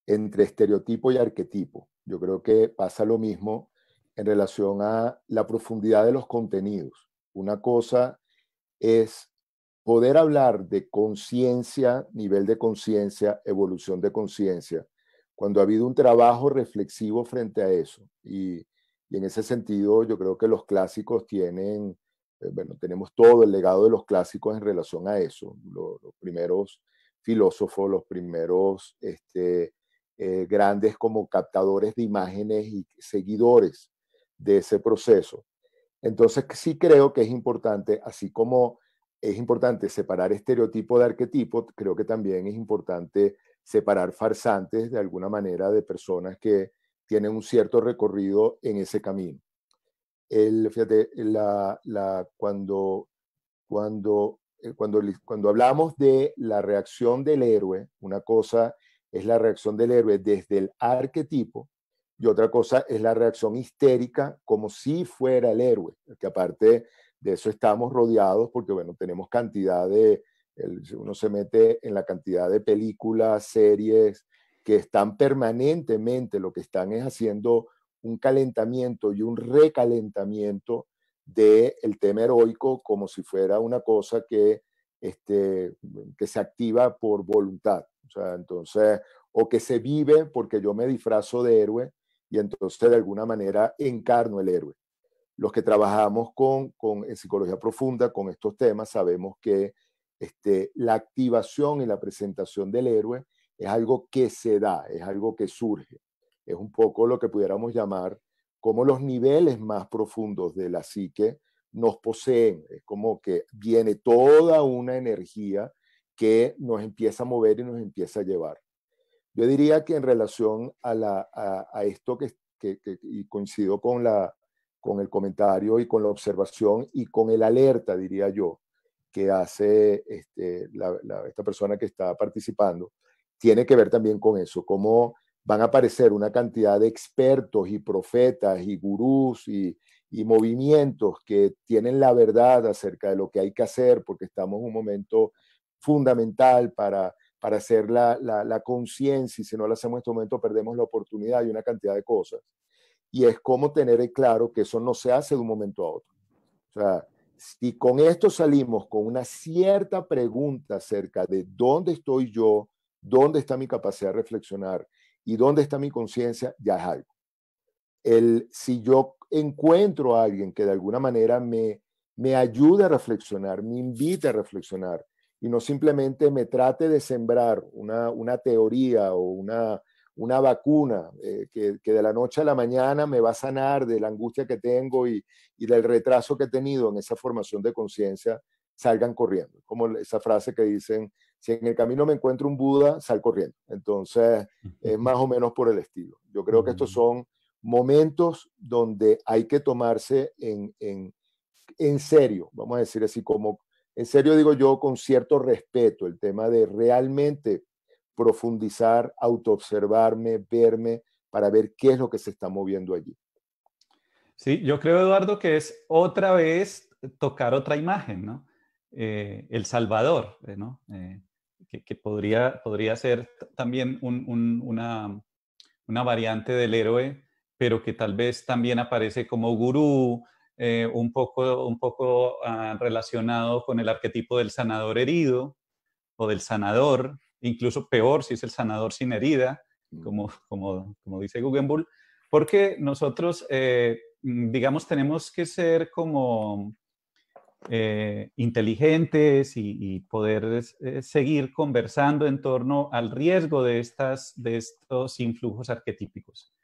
entre estereotipo y arquetipo. Yo creo que pasa lo mismo en relación a la profundidad de los contenidos. Una cosa es poder hablar de conciencia, nivel de conciencia, evolución de conciencia, cuando ha habido un trabajo reflexivo frente a eso. Y en ese sentido, yo creo que los clásicos tienen, bueno, tenemos todo el legado de los clásicos en relación a eso. Los primeros filósofos, los primeros grandes como captadores de imágenes y seguidores de ese proceso. Entonces, sí creo que es importante, así como es importante separar estereotipo de arquetipo, creo que también es importante separar farsantes de alguna manera de personas que tienen un cierto recorrido en ese camino. Fíjate, cuando hablamos de la reacción del héroe, una cosa es la reacción del héroe desde el arquetipo y otra cosa es la reacción histérica como si fuera el héroe, que aparte de eso estamos rodeados porque, bueno, tenemos cantidad uno se mete en la cantidad de películas, series que están permanentemente, lo que están es haciendo un calentamiento y un recalentamiento del tema heroico como si fuera una cosa que se activa por voluntad. O sea, entonces, o que se vive porque yo me disfrazo de héroe y entonces de alguna manera encarno el héroe. Los que trabajamos en psicología profunda con estos temas sabemos que la activación y la presentación del héroe es algo que se da, es algo que surge. Es un poco lo que pudiéramos llamar como los niveles más profundos de la psique nos poseen. Es como que viene toda una energía que nos empieza a mover y nos empieza a llevar. Yo diría que en relación a esto que y coincido con el comentario y con la observación y con el alerta, diría yo, que hace esta persona que está participando, tiene que ver también con eso, cómo van a aparecer una cantidad de expertos y profetas y gurús y movimientos que tienen la verdad acerca de lo que hay que hacer, porque estamos en un momento fundamental para hacer la conciencia, y si no lo hacemos en este momento perdemos la oportunidad y una cantidad de cosas. Y es como tener claro que eso no se hace de un momento a otro. O sea, si con esto salimos con una cierta pregunta acerca de dónde estoy yo, dónde está mi capacidad de reflexionar y dónde está mi conciencia, ya es algo. Si yo encuentro a alguien que de alguna manera me ayude a reflexionar, me invite a reflexionar, y no simplemente me trate de sembrar una teoría o una vacuna que de la noche a la mañana me va a sanar de la angustia que tengo y del retraso que he tenido en esa formación de conciencia, salgan corriendo. Como esa frase que dicen, si en el camino me encuentro un Buda, sal corriendo. Entonces, es más o menos por el estilo. Yo creo que estos son momentos donde hay que tomarse en serio, vamos a decir así, como en serio digo yo, con cierto respeto, el tema de realmente profundizar, autoobservarme, verme, para ver qué es lo que se está moviendo allí. Sí, yo creo, Eduardo, que es otra vez tocar otra imagen, ¿no? El Salvador, ¿no? Que podría ser también una variante del héroe, pero que tal vez también aparece como gurú, un poco relacionado con el arquetipo del sanador herido o del sanador, incluso peor si es el sanador sin herida, como dice Guggenbull, porque nosotros, digamos, tenemos que ser como inteligentes y poder seguir conversando en torno al riesgo de estos influjos arquetípicos.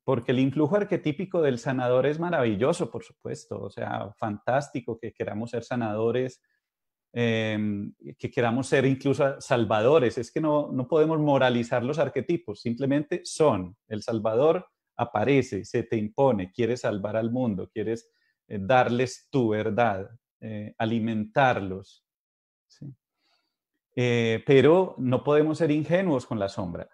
Porque el influjo arquetípico del sanador es maravilloso, por supuesto, o sea, fantástico que queramos ser sanadores, que queramos ser incluso salvadores. Es que no podemos moralizar los arquetipos, simplemente son. El salvador aparece, se te impone, quieres salvar al mundo, quieres darles tu verdad, alimentarlos. ¿Sí? Pero no podemos ser ingenuos con la sombra.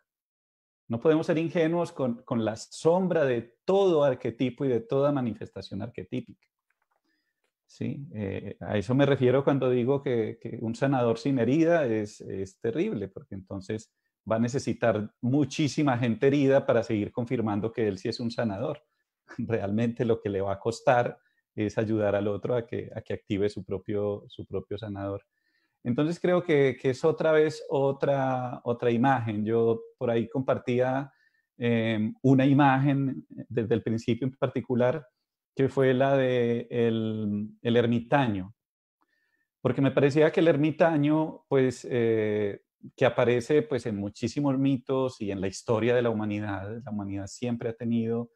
No podemos ser ingenuos con la sombra de todo arquetipo y de toda manifestación arquetípica. ¿Sí? A eso me refiero cuando digo que un sanador sin herida es terrible, porque entonces va a necesitar muchísima gente herida para seguir confirmando que él sí es un sanador. Realmente lo que le va a costar es ayudar al otro a que active su propio sanador. Entonces creo que es otra vez otra imagen. Yo por ahí compartía una imagen desde el principio en particular, que fue la de el ermitaño. Porque me parecía que el ermitaño, pues, que aparece pues, en muchísimos mitos y en la historia de la humanidad siempre ha tenido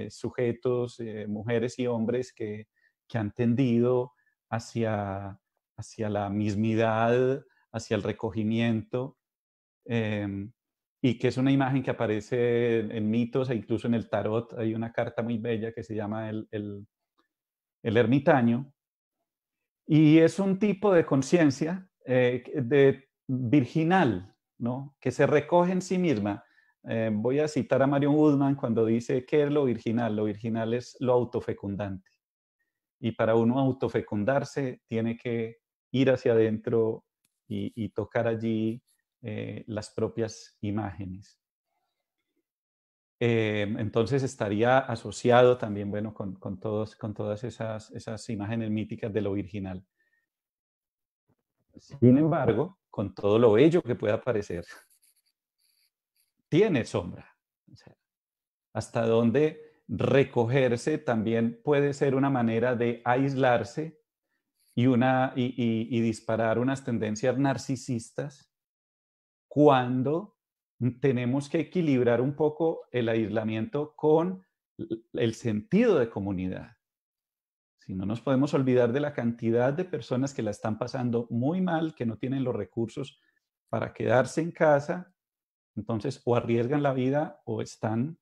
sujetos, mujeres y hombres que han tendido hacia la mismidad, hacia el recogimiento, y que es una imagen que aparece en mitos e incluso en el tarot. Hay una carta muy bella que se llama el ermitaño, y es un tipo de conciencia virginal, ¿no? Que se recoge en sí misma. Voy a citar a Marion Woodman cuando dice, ¿qué es lo virginal? Lo virginal es lo autofecundante. Y para uno autofecundarse tiene que ir hacia adentro y tocar allí las propias imágenes. Entonces estaría asociado también, bueno, con todas esas imágenes míticas de lo virginal. Sin embargo, con todo lo bello que pueda parecer, tiene sombra. O sea, hasta donde recogerse también puede ser una manera de aislarse y disparar unas tendencias narcisistas, cuando tenemos que equilibrar un poco el aislamiento con el sentido de comunidad. Si no nos podemos olvidar de la cantidad de personas que la están pasando muy mal, que no tienen los recursos para quedarse en casa, entonces o arriesgan la vida o están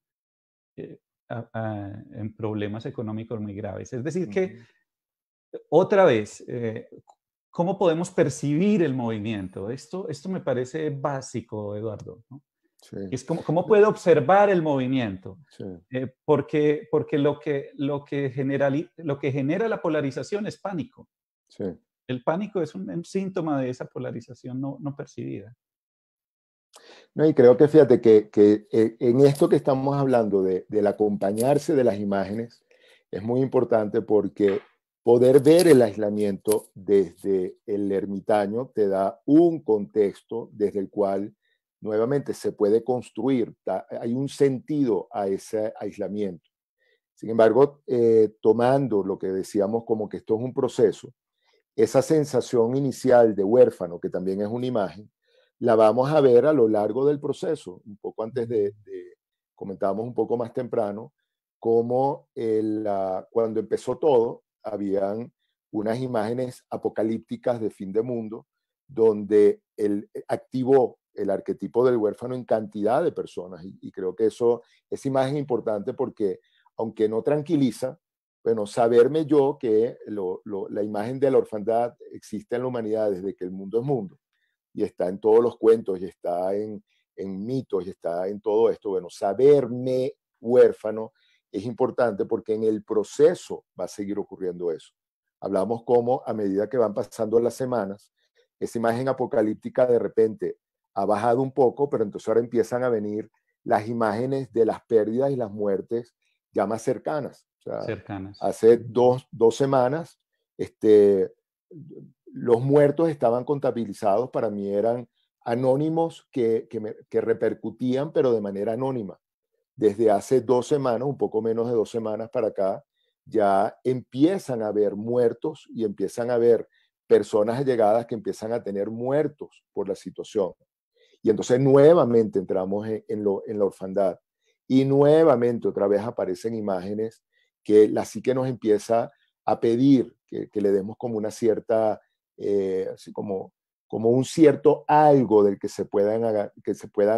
en problemas económicos muy graves. Es decir, que otra vez, ¿cómo podemos percibir el movimiento? Esto me parece básico, Eduardo, ¿no? Sí, Es cómo puedo observar el movimiento. sí. Porque lo que genera la polarización es pánico. Sí. El pánico es un síntoma de esa polarización no percibida. No, y creo que fíjate que en esto que estamos hablando del acompañarse de las imágenes es muy importante porque poder ver el aislamiento desde el ermitaño te da un contexto desde el cual nuevamente se puede construir, hay un sentido a ese aislamiento. Sin embargo, tomando lo que decíamos como que esto es un proceso, esa sensación inicial de huérfano, que también es una imagen, la vamos a ver a lo largo del proceso. Un poco antes comentábamos un poco más temprano, cómo cuando empezó todo, habían unas imágenes apocalípticas de fin de mundo, donde activó el arquetipo del huérfano en cantidad de personas. Y creo que esa imagen es importante porque, aunque no tranquiliza, bueno, saberme yo que la imagen de la orfandad existe en la humanidad desde que el mundo es mundo y está en todos los cuentos y está en mitos y está en todo esto. Bueno, saberme huérfano es importante porque en el proceso va a seguir ocurriendo eso. Hablamos como a medida que van pasando las semanas, esa imagen apocalíptica de repente ha bajado un poco, pero entonces ahora empiezan a venir las imágenes de las pérdidas y las muertes ya más cercanas. O sea, Cercanas. hace dos semanas, los muertos estaban contabilizados, para mí eran anónimos que repercutían, pero de manera anónima. Desde hace 2 semanas, un poco menos de 2 semanas para acá, ya empiezan a haber muertos y empiezan a haber personas allegadas que empiezan a tener muertos por la situación. Y entonces nuevamente entramos en la orfandad y nuevamente otra vez aparecen imágenes que la psique nos empieza a pedir que le demos como una cierta, así como un cierto algo del que se puedan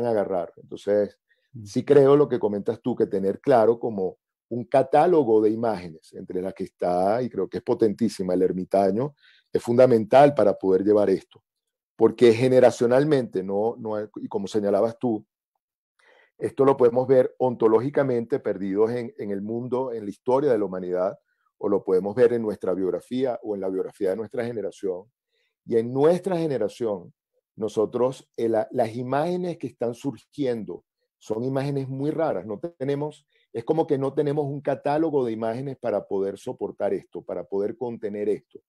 agarrar. Entonces, sí creo lo que comentas tú, que tener claro como un catálogo de imágenes, entre las que está, y creo que es potentísima, el ermitaño, es fundamental para poder llevar esto. Porque generacionalmente, y como señalabas tú, esto lo podemos ver ontológicamente perdidos en el mundo, en la historia de la humanidad, o lo podemos ver en nuestra biografía o en la biografía de nuestra generación. Y en nuestra generación, nosotros, las imágenes que están surgiendo son imágenes muy raras. Es como que no tenemos un catálogo de imágenes para poder soportar esto, para poder contener esto.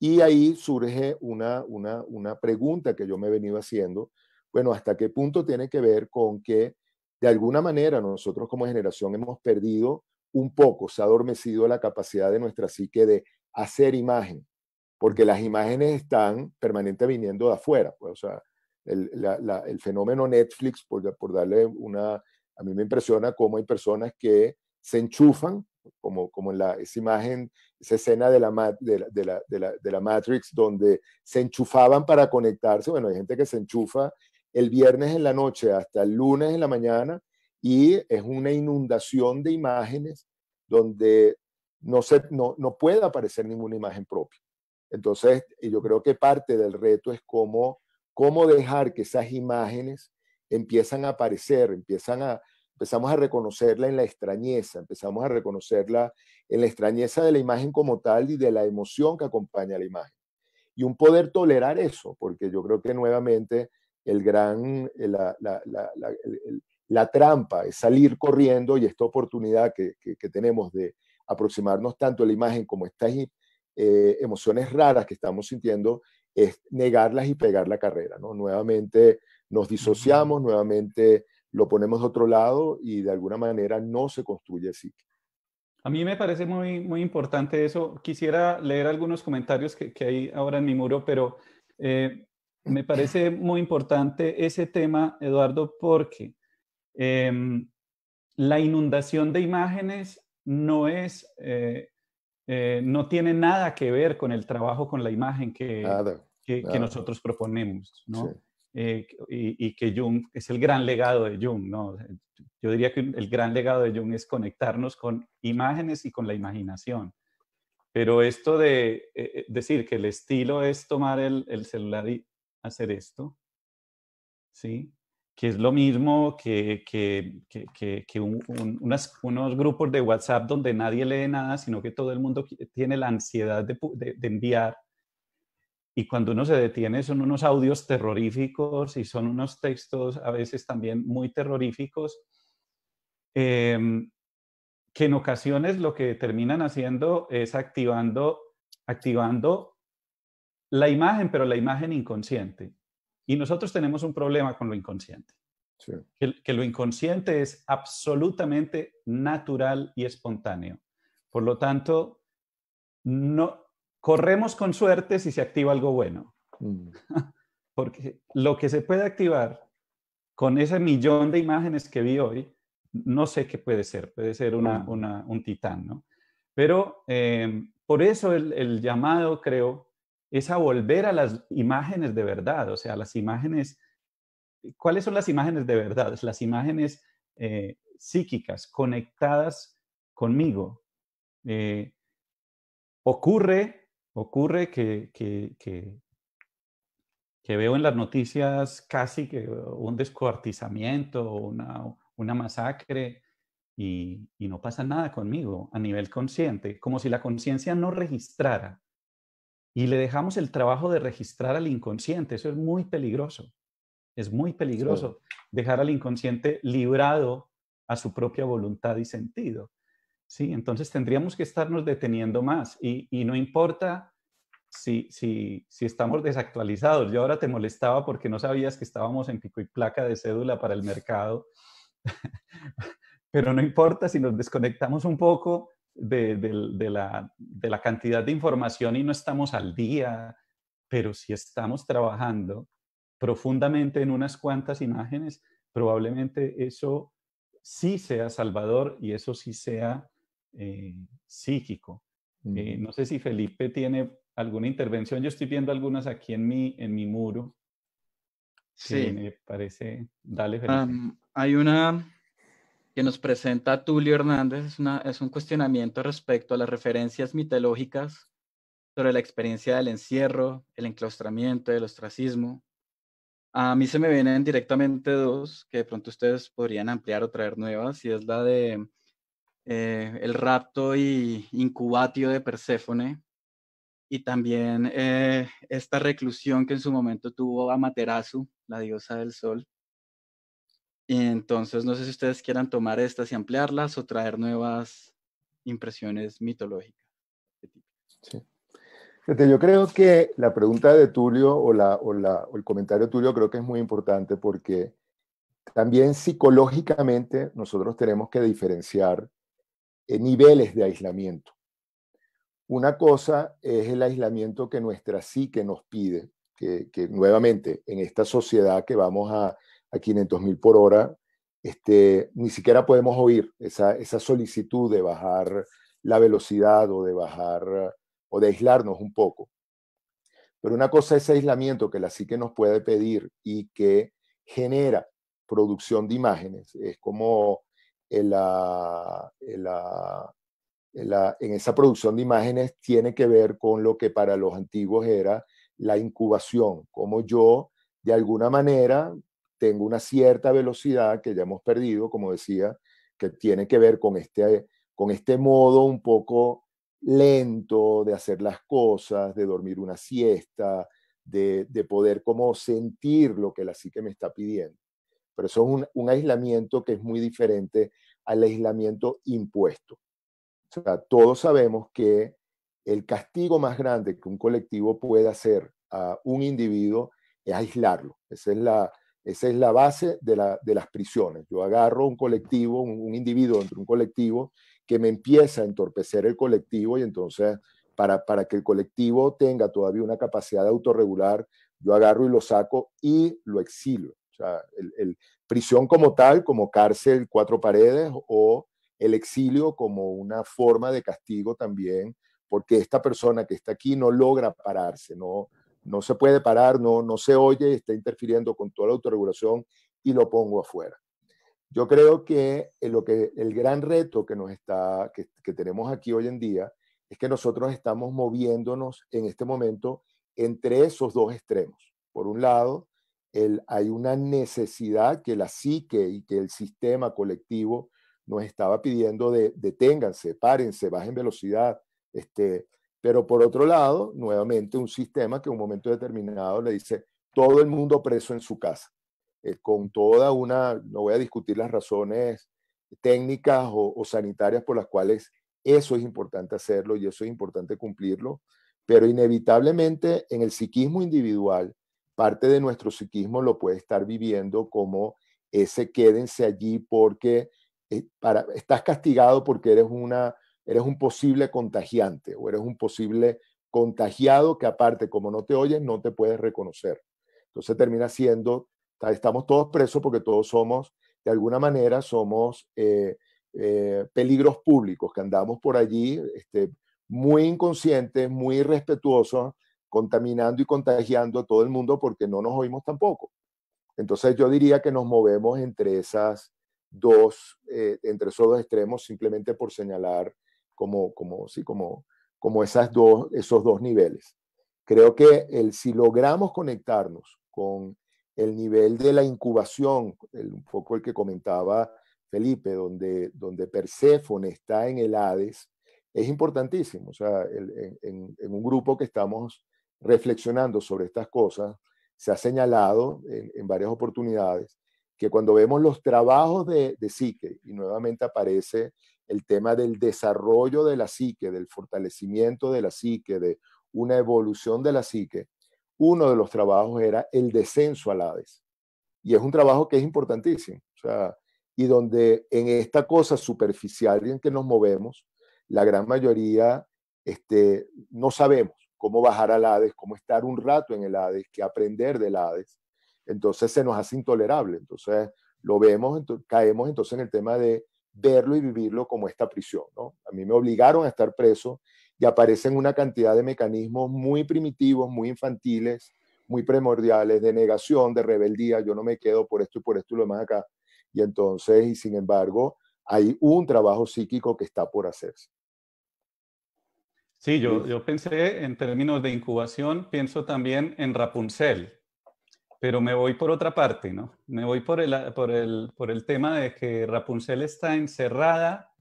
Y ahí surge una pregunta que yo me he venido haciendo. Bueno, ¿hasta qué punto tiene que ver con que de alguna manera nosotros como generación hemos perdido un poco, se ha adormecido la capacidad de nuestra psique de hacer imagen? Porque las imágenes están permanentemente viniendo de afuera. Pues, o sea, el fenómeno Netflix, por darle a mí me impresiona cómo hay personas que se enchufan, como en esa imagen, esa escena de la Matrix, donde se enchufaban para conectarse. Bueno, hay gente que se enchufa el viernes en la noche hasta el lunes en la mañana y es una inundación de imágenes donde no puede aparecer ninguna imagen propia. Entonces, yo creo que parte del reto es cómo dejar que esas imágenes empiezan a aparecer, empezamos a reconocerla en la extrañeza, empezamos a reconocerla en la extrañeza de la imagen como tal y de la emoción que acompaña a la imagen. Y un poder tolerar eso, porque yo creo que nuevamente la trampa es salir corriendo, y esta oportunidad que tenemos de aproximarnos tanto a la imagen como estas emociones raras que estamos sintiendo, es negarlas y pegar la carrera, ¿no? Nuevamente nos disociamos, nuevamente lo ponemos de otro lado y de alguna manera no se construye así. A mí me parece muy, muy importante eso. Quisiera leer algunos comentarios que hay ahora en mi muro, pero me parece muy importante ese tema, Eduardo, porque la inundación de imágenes no tiene nada que ver con el trabajo con la imagen que Nada. nosotros proponemos, ¿no? Sí. y que Jung es el gran legado de Jung, ¿no? Yo diría que el gran legado de Jung es conectarnos con imágenes y con la imaginación. Pero esto de decir que el estilo es tomar el celular y hacer esto, ¿sí? Que es lo mismo que unos grupos de WhatsApp donde nadie lee nada, sino que todo el mundo tiene la ansiedad de enviar. Y cuando uno se detiene son unos audios terroríficos y son unos textos a veces también muy terroríficos, que en ocasiones lo que terminan haciendo es activando la imagen, pero la imagen inconsciente. Y nosotros tenemos un problema con lo inconsciente. Sí. Que lo inconsciente es absolutamente natural y espontáneo. Por lo tanto, no corremos con suerte si se activa algo bueno. Porque lo que se puede activar con ese millón de imágenes que vi hoy, no sé qué puede ser un titán, ¿no? Pero por eso el llamado, creo, es a volver a las imágenes de verdad, o sea, las imágenes. ¿Cuáles son las imágenes de verdad? Las imágenes psíquicas, conectadas conmigo. Ocurre que veo en las noticias casi que un descuartizamiento, una masacre, y no pasa nada conmigo a nivel consciente, como si la conciencia no registrara. Y le dejamos el trabajo de registrar al inconsciente. Eso es muy peligroso. Es muy peligroso dejar al inconsciente librado a su propia voluntad y sentido. ¿Sí? Entonces tendríamos que estarnos deteniendo más y no importa si estamos desactualizados. Yo ahora te molestaba porque no sabías que estábamos en pico y placa de cédula para el mercado, pero no importa si nos desconectamos un poco de la cantidad de información y no estamos al día, pero si estamos trabajando profundamente en unas cuantas imágenes, probablemente eso sí sea salvador y eso sí sea psíquico. No sé si Felipe tiene alguna intervención. Yo estoy viendo algunas aquí en mi muro que Sí. me parece. Dale, Felipe. Hay una que nos presenta Tulio Hernández, es un cuestionamiento respecto a las referencias mitológicas sobre la experiencia del encierro, el enclaustramiento, el ostracismo. A mí se me vienen directamente dos, que de pronto ustedes podrían ampliar o traer nuevas, y es la de el rapto y incubatio de Perséfone, y también esta reclusión que en su momento tuvo Amaterasu, la diosa del sol. Y entonces no sé si ustedes quieran tomar estas y ampliarlas o traer nuevas impresiones mitológicas. Sí. Fíjate, yo creo que la pregunta de Tulio o el comentario de Tulio creo que es muy importante porque también psicológicamente nosotros tenemos que diferenciar niveles de aislamiento. Una cosa es el aislamiento que nuestra psique nos pide, que nuevamente en esta sociedad que vamos a 500.000 por hora, ni siquiera podemos oír esa solicitud de bajar la velocidad o de bajar o de aislarnos un poco. Pero una cosa es aislamiento que la psique nos puede pedir y que genera producción de imágenes. Es como en esa producción de imágenes tiene que ver con lo que para los antiguos era la incubación, como yo de alguna manera tengo una cierta velocidad que ya hemos perdido, como decía, que tiene que ver con este modo un poco lento de hacer las cosas, de dormir una siesta, de poder como sentir lo que la psique me está pidiendo. Pero eso es un aislamiento que es muy diferente al aislamiento impuesto. O sea, todos sabemos que el castigo más grande que un colectivo puede hacer a un individuo es aislarlo. Esa es la base de las prisiones. Yo agarro un colectivo, un individuo dentro de un colectivo que me empieza a entorpecer el colectivo y entonces para que el colectivo tenga todavía una capacidad de autorregular, yo agarro y lo saco y lo exilio. O sea, prisión como tal, como cárcel, 4 paredes, o el exilio como una forma de castigo también, porque esta persona que está aquí no logra pararse, no no se puede parar, no se oye, está interfiriendo con toda la autorregulación y lo pongo afuera. Yo creo que el gran reto que tenemos aquí hoy en día es que nosotros estamos moviéndonos en este momento entre esos dos extremos. Por un lado, hay una necesidad que la psique y que el sistema colectivo nos estaba pidiendo de deténganse, párense, bajen velocidad. Pero por otro lado, nuevamente un sistema que en un momento determinado le dice todo el mundo preso en su casa. Con toda no voy a discutir las razones técnicas o sanitarias por las cuales eso es importante hacerlo y eso es importante cumplirlo, pero inevitablemente en el psiquismo individual, parte de nuestro psiquismo lo puede estar viviendo como ese quédense allí porque estás castigado porque eres un posible contagiante o eres un posible contagiado que aparte, como no te oyes, no te puedes reconocer. Entonces termina siendo, estamos todos presos porque todos de alguna manera somos peligros públicos, que andamos por allí muy inconscientes, muy irrespetuosos, contaminando y contagiando a todo el mundo porque no nos oímos tampoco. Entonces yo diría que nos movemos entre esos dos extremos simplemente por señalar como esos dos niveles. Creo que si logramos conectarnos con el nivel de la incubación, un poco el que comentaba Felipe, donde Perséfone está en el Hades, es importantísimo. O sea, en un grupo que estamos reflexionando sobre estas cosas, se ha señalado en varias oportunidades que cuando vemos los trabajos de psique, y nuevamente aparece el tema del desarrollo de la psique, del fortalecimiento de la psique, de una evolución de la psique, uno de los trabajos era el descenso al Hades. Y es un trabajo que es importantísimo. O sea, y donde en esta cosa superficial en que nos movemos, la gran mayoría no sabemos cómo bajar al Hades, cómo estar un rato en el Hades, qué aprender del Hades. Entonces se nos hace intolerable. Entonces lo vemos, caemos entonces en el tema de verlo y vivirlo como esta prisión, ¿no? A mí me obligaron a estar preso y aparecen una cantidad de mecanismos muy primitivos, muy infantiles, muy primordiales, de negación, de rebeldía. Yo no me quedo por esto y lo demás acá. Y entonces, y sin embargo, hay un trabajo psíquico que está por hacerse. Sí, yo pensé en términos de incubación, pienso también en Rapunzel, pero me voy por otra parte, ¿no? Me voy por el tema de que Rapunzel está encerrada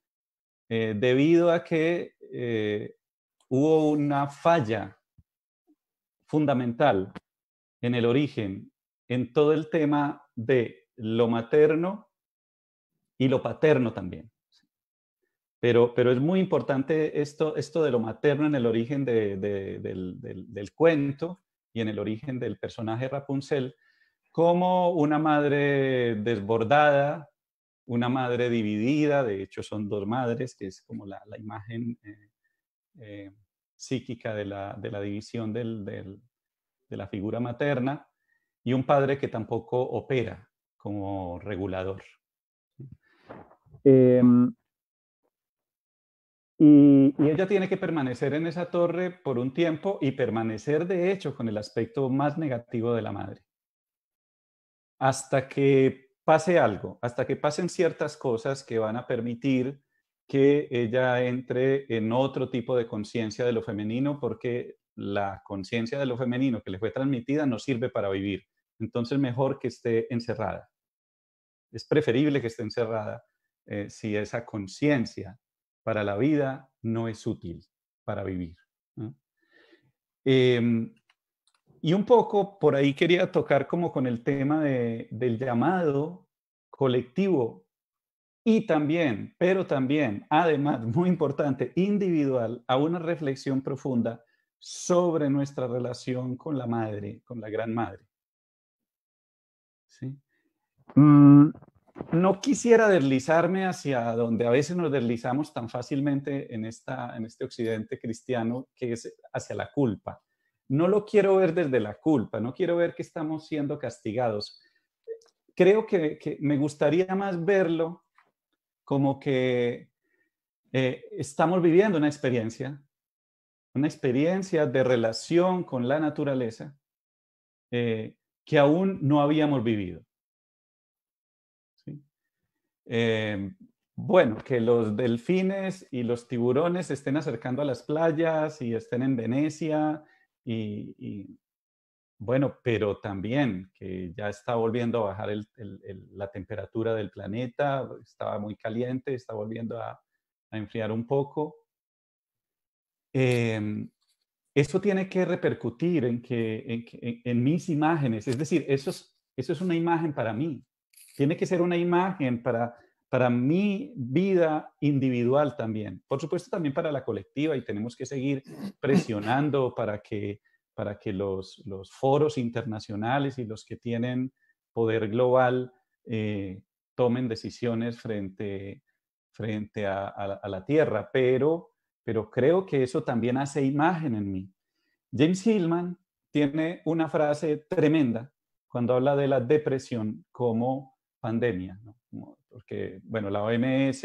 debido a que hubo una falla fundamental en el origen, en todo el tema de lo materno y lo paterno también. Pero es muy importante esto de lo materno en el origen del cuento y en el origen del personaje Rapunzel, como una madre desbordada, una madre dividida, de hecho son dos madres, que es como la imagen psíquica de la división de la figura materna, y un padre que tampoco opera como regulador. Y ella tiene que permanecer en esa torre por un tiempo y permanecer, de hecho, con el aspecto más negativo de la madre. Hasta que pase algo, hasta que pasen ciertas cosas que van a permitir que ella entre en otro tipo de conciencia de lo femenino, porque la conciencia de lo femenino que le fue transmitida no sirve para vivir. Entonces, mejor que esté encerrada. Es preferible que esté encerrada si esa conciencia para la vida no es útil para vivir, ¿no? Y un poco por ahí quería tocar como con el tema del llamado colectivo y también, pero también, además, muy importante, individual, a una reflexión profunda sobre nuestra relación con la madre, con la gran madre. ¿Sí? No quisiera deslizarme hacia donde a veces nos deslizamos tan fácilmente en este occidente cristiano, que es hacia la culpa. No lo quiero ver desde la culpa, no quiero ver que estamos siendo castigados. Creo que me gustaría más verlo como que estamos viviendo una experiencia una experiencia de relación con la naturaleza que aún no habíamos vivido. ¿Sí? Bueno, que los delfines y los tiburones se estén acercando a las playas y estén en Venecia y bueno, pero también que ya está volviendo a bajar la temperatura del planeta, estaba muy caliente, está volviendo a enfriar un poco. Eso tiene que repercutir en mis imágenes, es decir, eso es una imagen para mí. Tiene que ser una imagen para mi vida individual también. Por supuesto, también para la colectiva, y tenemos que seguir presionando para que los foros internacionales y los que tienen poder global tomen decisiones frente a la Tierra, pero creo que eso también hace imagen en mí. James Hillman tiene una frase tremenda cuando habla de la depresión como pandemia, ¿no? Porque, bueno, la OMS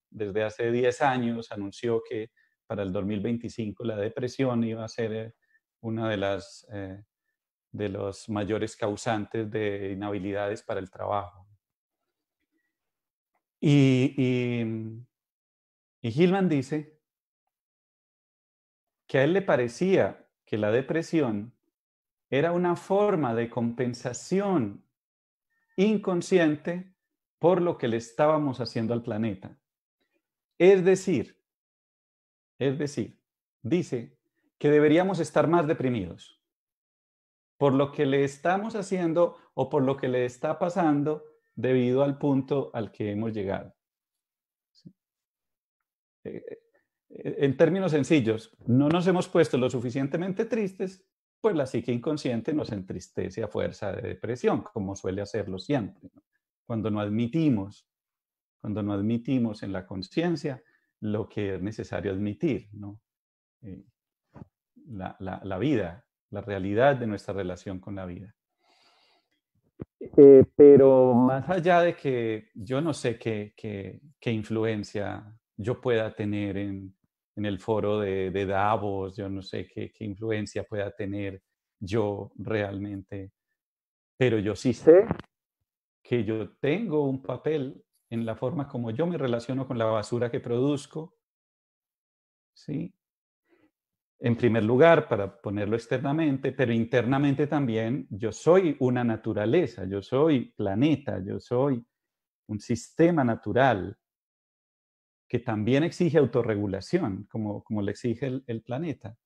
desde hace 10 años anunció que para el 2025 la depresión iba a ser una de los mayores causantes de inhabilidades para el trabajo. Y Hillman dice que a él le parecía que la depresión era una forma de compensación inconsciente por lo que le estábamos haciendo al planeta. Es decir, dice que deberíamos estar más deprimidos por lo que le estamos haciendo o por lo que le está pasando debido al punto al que hemos llegado. En términos sencillos, no nos hemos puesto lo suficientemente tristes, pues la psique inconsciente nos entristece a fuerza de depresión, como suele hacerlo siempre, ¿no? Cuando no admitimos en la conciencia lo que es necesario admitir, ¿no? La vida, la realidad de nuestra relación con la vida. Pero más allá de que yo no sé qué influencia yo pueda tener en el foro de Davos, yo no sé qué influencia pueda tener yo realmente, pero yo sí sé que yo tengo un papel en la forma como yo me relaciono con la basura que produzco, ¿sí? En primer lugar, para ponerlo externamente, pero internamente también, yo soy una naturaleza, yo soy planeta, yo soy un sistema natural que también exige autorregulación, como le exige el planeta.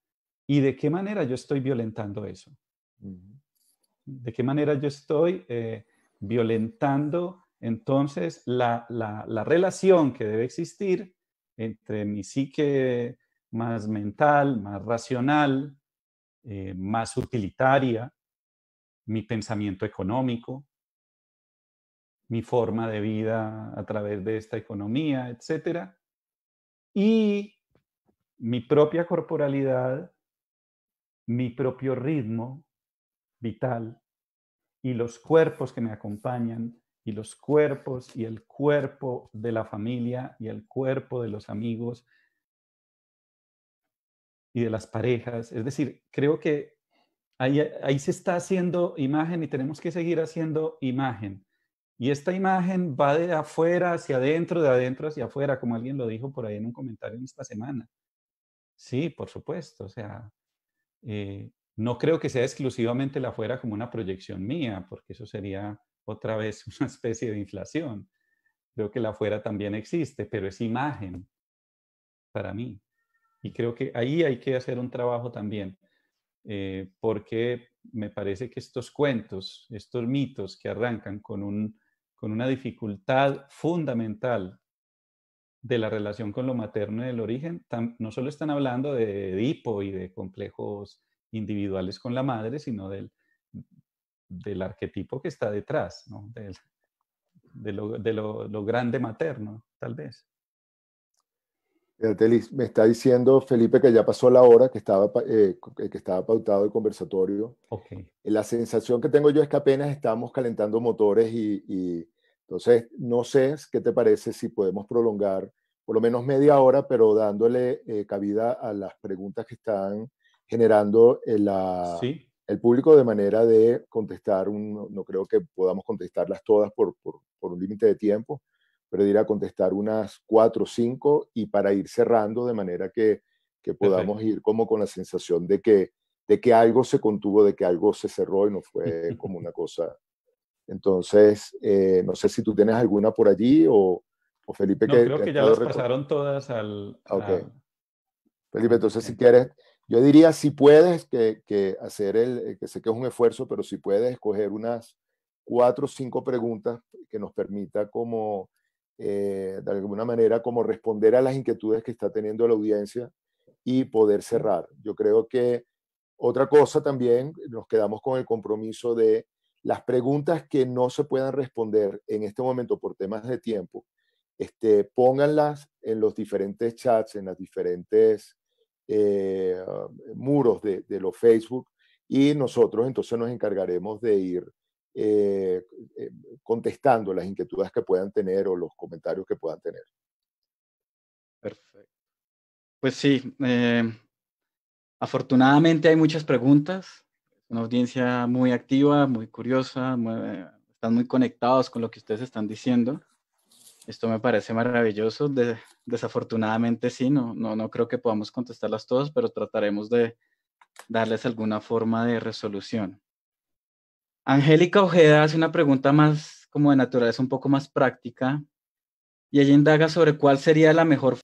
¿Y de qué manera yo estoy violentando eso? ¿De qué manera yo estoy violentando entonces la relación que debe existir entre mi psique más mental, más racional, más utilitaria, mi pensamiento económico, mi forma de vida a través de esta economía, etcétera, y mi propia corporalidad, mi propio ritmo vital y los cuerpos que me acompañan y los cuerpos y el cuerpo de la familia y el cuerpo de los amigos y de las parejas. Es decir, creo que ahí se está haciendo imagen y tenemos que seguir haciendo imagen. Y esta imagen va de afuera hacia adentro, de adentro hacia afuera, como alguien lo dijo por ahí en un comentario en esta semana. Sí, por supuesto. O sea, no creo que sea exclusivamente la afuera como una proyección mía, porque eso sería otra vez una especie de inflación. Creo que la afuera también existe, pero es imagen para mí. Y creo que ahí hay que hacer un trabajo también, porque me parece que estos cuentos, estos mitos que arrancan con una dificultad fundamental de la relación con lo materno y el origen, no solo están hablando de Edipo y de complejos individuales con la madre, sino del arquetipo que está detrás, ¿no? de lo grande materno, tal vez. Me está diciendo Felipe que ya pasó la hora que estaba pautado el conversatorio. Okay. La sensación que tengo yo es que apenas estamos calentando motores y entonces no sé qué te parece si podemos prolongar por lo menos media hora, pero dándole cabida a las preguntas que están generando Sí, el público de manera de contestar, no creo que podamos contestarlas todas por un límite de tiempo, pero ir a contestar unas 4 o 5 y para ir cerrando de manera que podamos perfecto. ir como con la sensación de que algo se contuvo, de que algo se cerró y no fue como una cosa. Entonces, no sé si tú tienes alguna por allí o Felipe No, que creo ha que ya estado las recordando. pasaron todas Ok. Felipe, al entonces si docente. quieres, yo diría si puedes que hacer que sé que es un esfuerzo, pero si puedes escoger unas 4 o 5 preguntas que nos permita como, de alguna manera, como responder a las inquietudes que está teniendo la audiencia y poder cerrar. Yo creo que otra cosa también, nos quedamos con el compromiso de las preguntas que no se puedan responder en este momento por temas de tiempo, pónganlas en los diferentes chats, en las diferentes eh, muros de los Facebook y nosotros entonces nos encargaremos de ir eh, eh, contestando las inquietudes que puedan tener o los comentarios que puedan tener. Perfecto. Pues sí, afortunadamente hay muchas preguntas. Es una audiencia muy activa, muy curiosa, están muy conectados con lo que ustedes están diciendo. Esto me parece maravilloso. Desafortunadamente sí, no creo que podamos contestarlas todas, pero trataremos de darles alguna forma de resolución. Angélica Ojeda hace una pregunta más como de naturaleza un poco más práctica y ella indaga sobre cuál sería la mejor.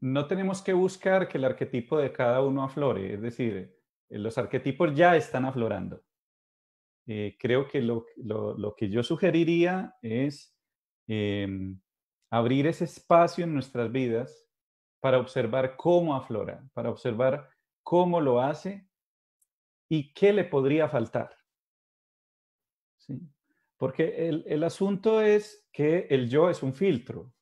No tenemos que buscar que el arquetipo de cada uno aflore, es decir, los arquetipos ya están aflorando. Creo que lo que yo sugeriría es em, abrir ese espacio en nuestras vidas para observar cómo aflora, para observar cómo lo hace y qué le podría faltar. ¿Sí? Porque el asunto es que el yo es un filtro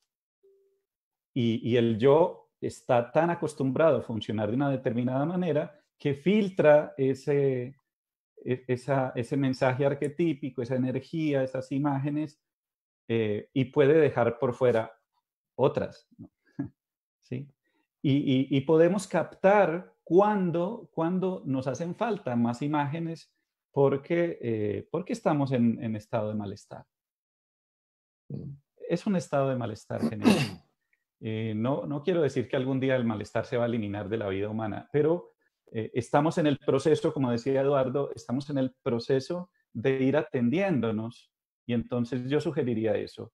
y el yo está tan acostumbrado a funcionar de una determinada manera que filtra ese mensaje arquetípico, esa energía, esas imágenes, y puede dejar por fuera otras, ¿no? ¿Sí? Y podemos captar cuando nos hacen falta más imágenes porque estamos en estado de malestar. Es un estado de malestar general. No quiero decir que algún día el malestar se va a eliminar de la vida humana, pero estamos en el proceso, como decía Eduardo, estamos en el proceso de ir atendiéndonos y entonces yo sugeriría eso.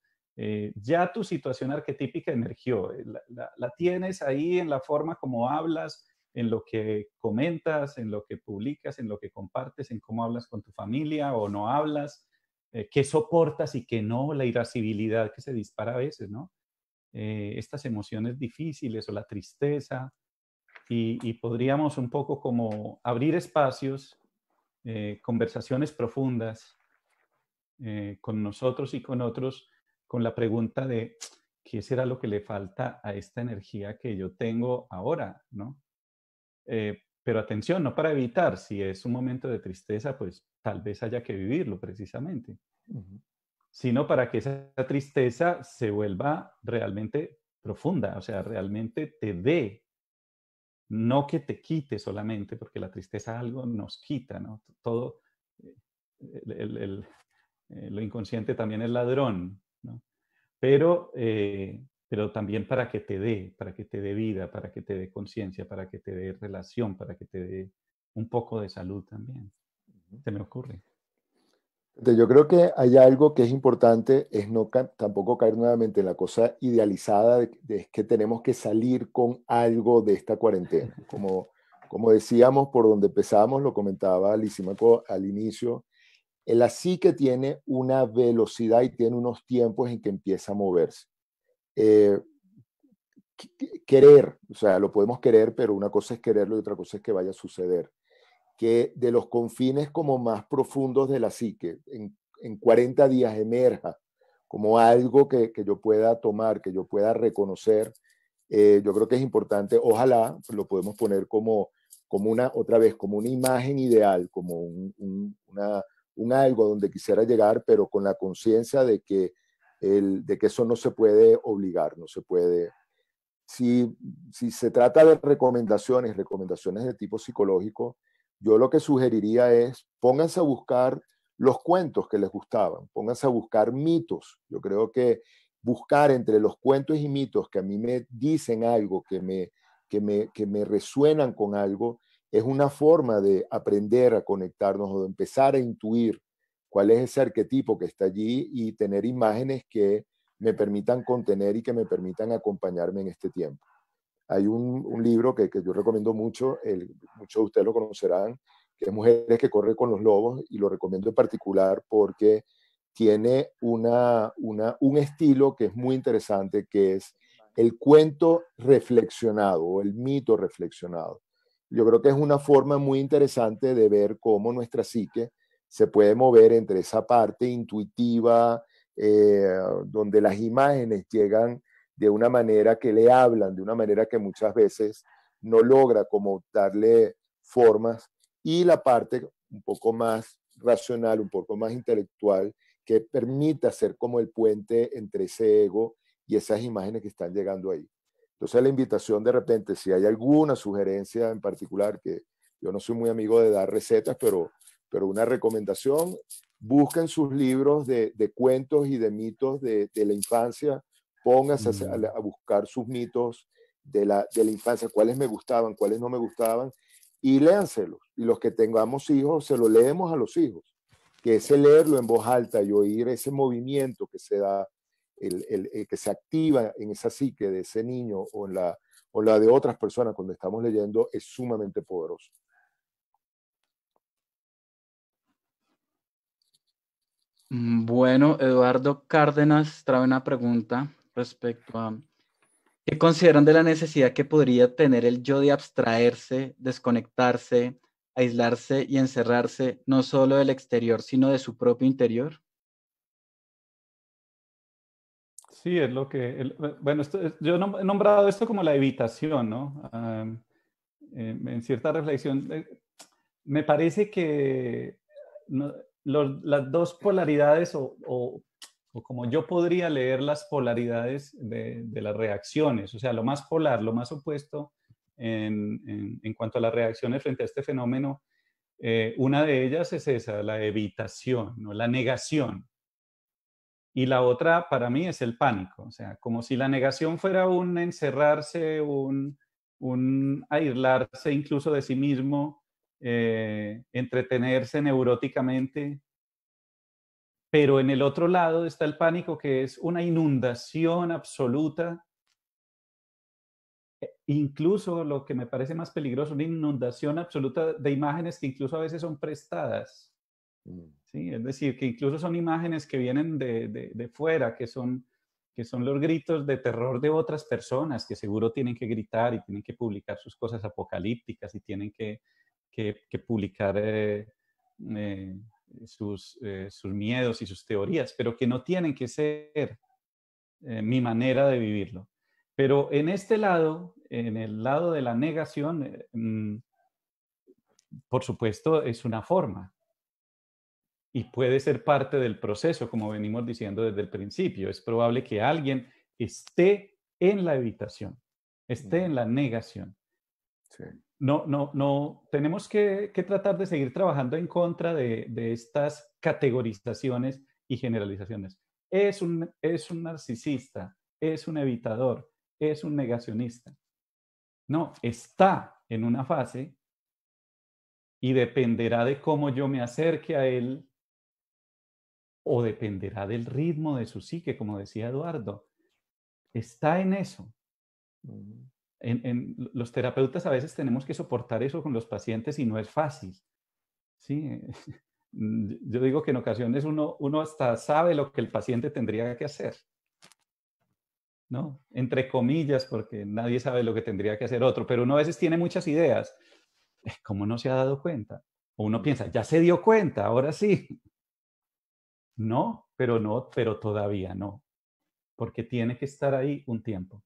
Ya tu situación arquetípica emergió, la tienes ahí en la forma como hablas, en lo que comentas, en lo que publicas, en lo que compartes, en cómo hablas con tu familia o no hablas, qué soportas y qué no, la irascibilidad que se dispara a veces, ¿no? Estas emociones difíciles o la tristeza y podríamos un poco como abrir espacios, conversaciones profundas con nosotros y con otros con la pregunta de qué será lo que le falta a esta energía que yo tengo ahora, ¿no? Pero atención, no para evitar, si es un momento de tristeza, pues tal vez haya que vivirlo precisamente, Ujú. sino para que esa tristeza se vuelva realmente profunda, o sea, realmente te dé, no que te quite solamente, porque la tristeza algo nos quita, ¿no? Todo, eh, lo inconsciente también es ladrón, ¿no? Pero también para que te dé vida, para que te dé conciencia, para que te dé relación, para que te dé un poco de salud también. Se me ocurre. Yo creo que hay algo que es importante, es no tampoco caer nuevamente en la cosa idealizada de que tenemos que salir con algo de esta cuarentena. Como decíamos, por donde empezamos, lo comentaba Lisímaco al inicio, la psique tiene una velocidad y tiene unos tiempos en que empieza a moverse. Eh, Querer, o sea, lo podemos querer, pero una cosa es quererlo y otra cosa es que vaya a suceder. Que de los confines como más profundos de la psique, en 40 días emerja como algo que yo pueda tomar, que yo pueda reconocer, yo creo que es importante, ojalá lo podemos poner como una, otra vez, como una imagen ideal, como un algo donde quisiera llegar, pero con la conciencia de que eso no se puede obligar, no se puede. si se trata de recomendaciones de tipo psicológico, yo lo que sugeriría es pónganse a buscar los cuentos que les gustaban, pónganse a buscar mitos. Yo creo que buscar entre los cuentos y mitos que a mí me dicen algo, que me resuenan con algo, es una forma de aprender a conectarnos o de empezar a intuir cuál es ese arquetipo que está allí y tener imágenes que me permitan contener y que me permitan acompañarme en este tiempo. Hay un libro que yo recomiendo mucho, muchos de ustedes lo conocerán, que es Mujeres que corren con los lobos, y lo recomiendo en particular porque tiene un estilo que es muy interesante, que es el cuento reflexionado o el mito reflexionado. Yo creo que es una forma muy interesante de ver cómo nuestra psique se puede mover entre esa parte intuitiva, donde las imágenes llegan de una manera que le hablan, de una manera que muchas veces no logra como darle formas, y la parte un poco más racional, un poco más intelectual, que permita ser como el puente entre ese ego y esas imágenes que están llegando ahí. Entonces la invitación, de repente, si hay alguna sugerencia en particular, que yo no soy muy amigo de dar recetas, pero una recomendación: busquen sus libros de cuentos y de mitos de la infancia, pónganse a buscar sus mitos de la infancia, cuáles me gustaban, cuáles no me gustaban, y léanselos. Y los que tengamos hijos, se lo leemos a los hijos, que ese leerlo en voz alta y oír ese movimiento que se da, el que se activa en esa psique de ese niño o la de otras personas cuando estamos leyendo, es sumamente poderoso. Bueno, Eduardo Cárdenas trae una pregunta respecto a ¿qué consideran de la necesidad que podría tener el yo de abstraerse, desconectarse, aislarse y encerrarse, no solo del exterior, sino de su propio interior? Sí, es lo que, bueno, yo he nombrado esto como la evitación, ¿no? En cierta reflexión, me parece que no, las dos polaridades o como yo podría leer las polaridades de las reacciones, o sea, lo más polar, lo más opuesto en cuanto a las reacciones frente a este fenómeno, una de ellas es esa, la evitación, ¿no? La negación. Y la otra para mí es el pánico, o sea, como si la negación fuera un encerrarse, un aislarse incluso de sí mismo, entretenerse neuróticamente. Pero en el otro lado está el pánico, que es una inundación absoluta, incluso lo que me parece más peligroso, una inundación absoluta de imágenes que incluso a veces son prestadas. ¿Sí? Es decir, que incluso son imágenes que vienen de fuera, que son los gritos de terror de otras personas que seguro tienen que gritar y tienen que publicar sus cosas apocalípticas y tienen que publicar sus miedos y sus teorías, pero que no tienen que ser mi manera de vivirlo. Pero en este lado, en el lado de la negación, por supuesto, es una forma y puede ser parte del proceso, como venimos diciendo desde el principio. Es probable que alguien esté en la evitación, esté en la negación. Sí. No, tenemos que tratar de seguir trabajando en contra de estas categorizaciones y generalizaciones. Es un narcisista, es un evitador, es un negacionista. No, está en una fase y dependerá de cómo yo me acerque a él o dependerá del ritmo de su psique, como decía Eduardo. Está en eso. Los terapeutas a veces tenemos que soportar eso con los pacientes y no es fácil. ¿Sí? Yo digo que en ocasiones uno hasta sabe lo que el paciente tendría que hacer, ¿no? Entre comillas, porque nadie sabe lo que tendría que hacer otro, pero uno a veces tiene muchas ideas. ¿Cómo no se ha dado cuenta? O uno piensa, ya se dio cuenta, ahora sí. No, pero todavía no, porque tiene que estar ahí un tiempo.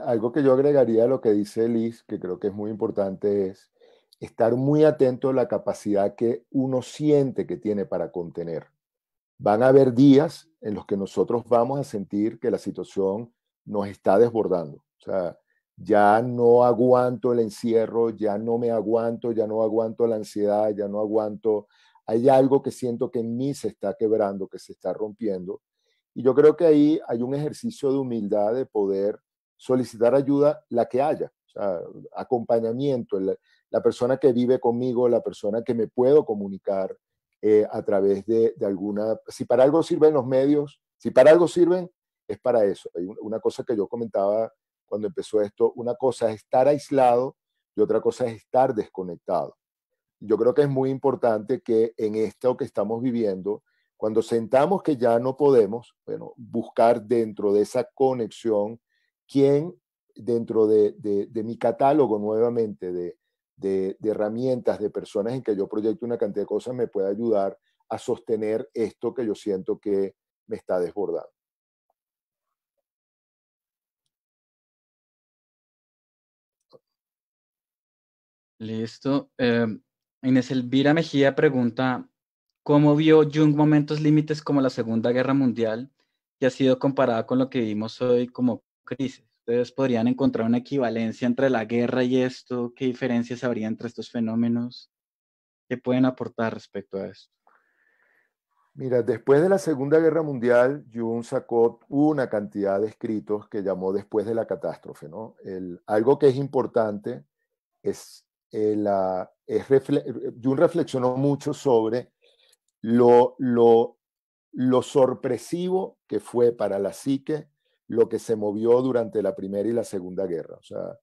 Algo que yo agregaría a lo que dice Liz, que creo que es muy importante, es estar muy atento a la capacidad que uno siente que tiene para contener. van a haber días en los que nosotros vamos a sentir que la situación nos está desbordando. O sea, ya no aguanto el encierro, ya no me aguanto, ya no aguanto la ansiedad, ya no aguanto. Hay algo que siento que en mí se está quebrando, que se está rompiendo. Y yo creo que ahí hay un ejercicio de humildad de poder solicitar ayuda, la que haya. O sea, acompañamiento, la persona que vive conmigo, la persona que me puedo comunicar a través de alguna... Si para algo sirven los medios, si para algo sirven, es para eso. Hay una cosa que yo comentaba cuando empezó esto, una cosa es estar aislado y otra cosa es estar desconectado. Yo creo que es muy importante que en esto que estamos viviendo, cuando sentamos que ya no podemos, bueno, buscar dentro de esa conexión quién dentro de mi catálogo nuevamente de herramientas, de personas en que yo proyecto una cantidad de cosas, me puede ayudar a sostener esto que yo siento que me está desbordando. Listo. Inés Elvira Mejía pregunta, ¿cómo vio Jung momentos límites como la Segunda Guerra Mundial, que ha sido comparada con lo que vimos hoy como crisis? ¿Ustedes podrían encontrar una equivalencia entre la guerra y esto? ¿Qué diferencias habría entre estos fenómenos? ¿Qué pueden aportar respecto a esto? Mira, después de la Segunda Guerra Mundial, Jung sacó una cantidad de escritos que llamó después de la catástrofe, ¿no? Algo que es importante es, Jung reflexionó mucho sobre lo, lo, lo sorpresivo que fue para la psique lo que se movió durante la Primera y la Segunda Guerra. O sea,